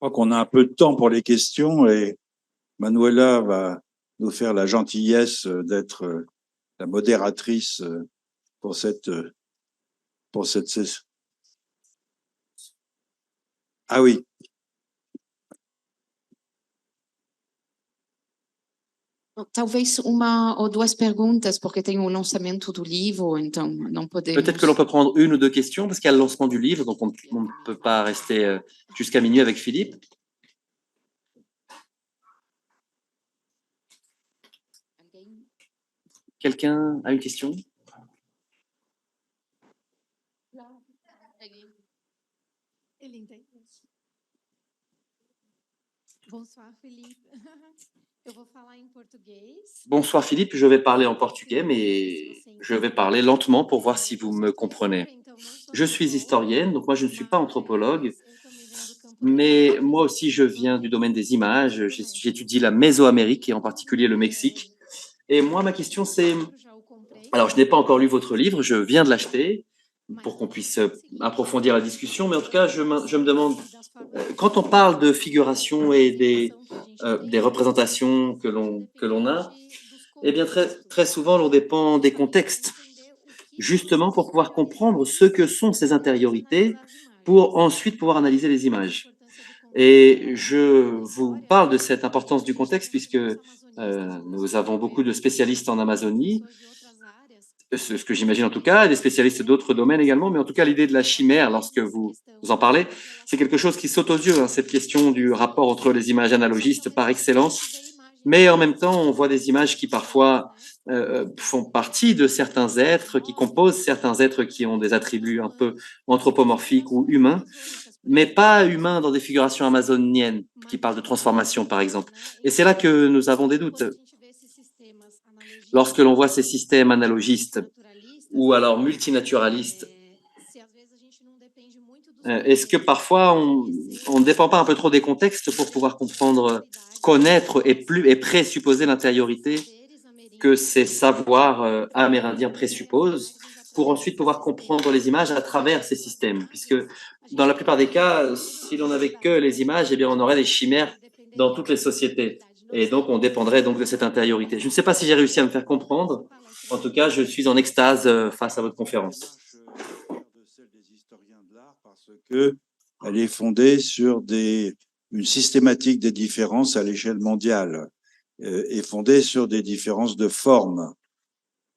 crois qu'on a un peu de temps pour les questions et Manuela va nous faire la gentillesse d'être la modératrice pour cette session. Ah oui. Talvez uma ou duas perguntas, porque tem o lançamento do livro, então não podemos. Peut-être que l'on peut prendre une ou deux questions parce qu'il y a le lancement du livre, donc on ne peut pas rester jusqu'à minuit avec Philippe. Quelqu'un a une question? Bonsoir Philippe. Eu vou falar em português. Bonsoir Philippe, je vais parler en portugais, mais je vais parler lentement pour voir si vous me comprenez. Je suis historienne, donc moi je ne suis pas anthropologue, mais moi aussi je viens du domaine des images. J'étudie la Mésoamérique et en particulier le Mexique. Et moi ma question c'est, alors je n'ai pas encore lu votre livre, je viens de l'acheter pour qu'on puisse approfondir la discussion, mais en tout cas je me demande, quand on parle de figuration et des représentations que l'on a, eh bien très souvent l'on dépend des contextes, justement pour pouvoir comprendre ce que sont ces intériorités, pour ensuite pouvoir analyser les images. Et je vous parle de cette importance du contexte puisque nous avons beaucoup de spécialistes en Amazonie, ce que j'imagine en tout cas, des spécialistes d'autres domaines également, mais en tout cas l'idée de la chimère, lorsque vous en parlez, c'est quelque chose qui saute aux yeux, hein, cette question du rapport entre les images analogistes par excellence, mais en même temps on voit des images qui parfois font partie de certains êtres, qui composent certains êtres qui ont des attributs un peu anthropomorphiques ou humains, mais pas humains dans des figurations amazoniennes, qui parlent de transformation par exemple. Et c'est là que nous avons des doutes. Lorsque l'on voit ces systèmes analogistes ou alors multinaturalistes, est-ce que parfois on ne dépend pas un peu trop des contextes pour pouvoir comprendre, connaître et présupposer l'intériorité que ces savoirs amérindiens présupposent, pour ensuite pouvoir comprendre les images à travers ces systèmes? Puisque dans la plupart des cas, si l'on n'avait que les images, eh bien on aurait des chimères dans toutes les sociétés. Et donc, on dépendrait donc de cette intériorité. Je ne sais pas si j'ai réussi à me faire comprendre. En tout cas, je suis en extase face à votre conférence. Celle des historiens de l'art parce que elle est fondée sur une systématique des différences à l'échelle mondiale et fondée sur des différences de forme.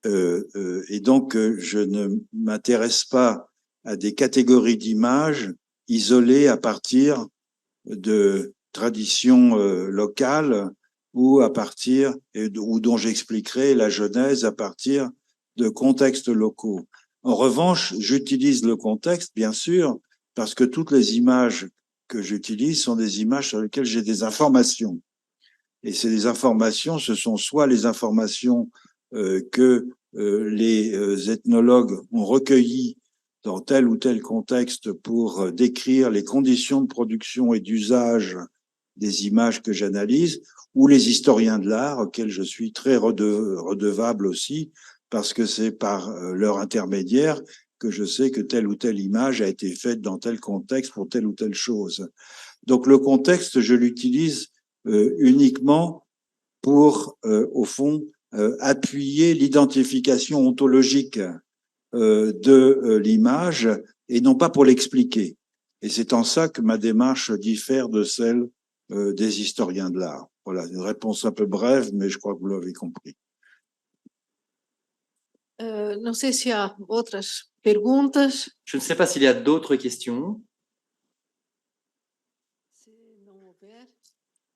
Et donc, je ne m'intéresse pas à des catégories d'images isolées à partir de traditions locales ou à partir, ou dont j'expliquerai la genèse à partir de contextes locaux. En revanche, j'utilise le contexte, bien sûr, parce que toutes les images que j'utilise sont des images sur lesquelles j'ai des informations. Et ces informations, ce sont soit les informations que les ethnologues ont recueillies dans tel ou tel contexte pour décrire les conditions de production et d'usage des images que j'analyse, ou les historiens de l'art, auxquels je suis très redevable aussi, parce que c'est par leur intermédiaire que je sais que telle ou telle image a été faite dans tel contexte pour telle ou telle chose. Donc le contexte, je l'utilise uniquement pour, au fond, appuyer l'identification ontologique de l'image et non pas pour l'expliquer. Et c'est en ça que ma démarche diffère de celle des historiens de l'art. Voilà, une réponse un peu brève, mais je crois que vous l'avez compris. Não sei se há outras perguntas. Je ne sais pas s'il y a d'autres questions.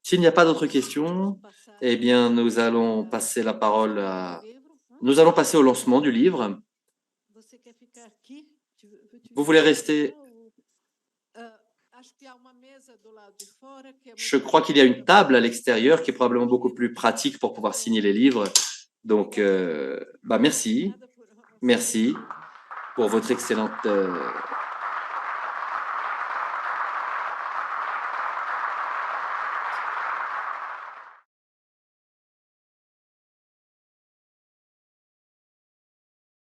S'il n'y a pas d'autres questions, eh bien, nous allons passer la parole Nous allons passer au lancement du livre. Vous voulez rester? Je crois qu'il y a une table à l'extérieur qui est probablement beaucoup plus pratique pour pouvoir signer les livres. Donc, merci. Merci pour votre excellente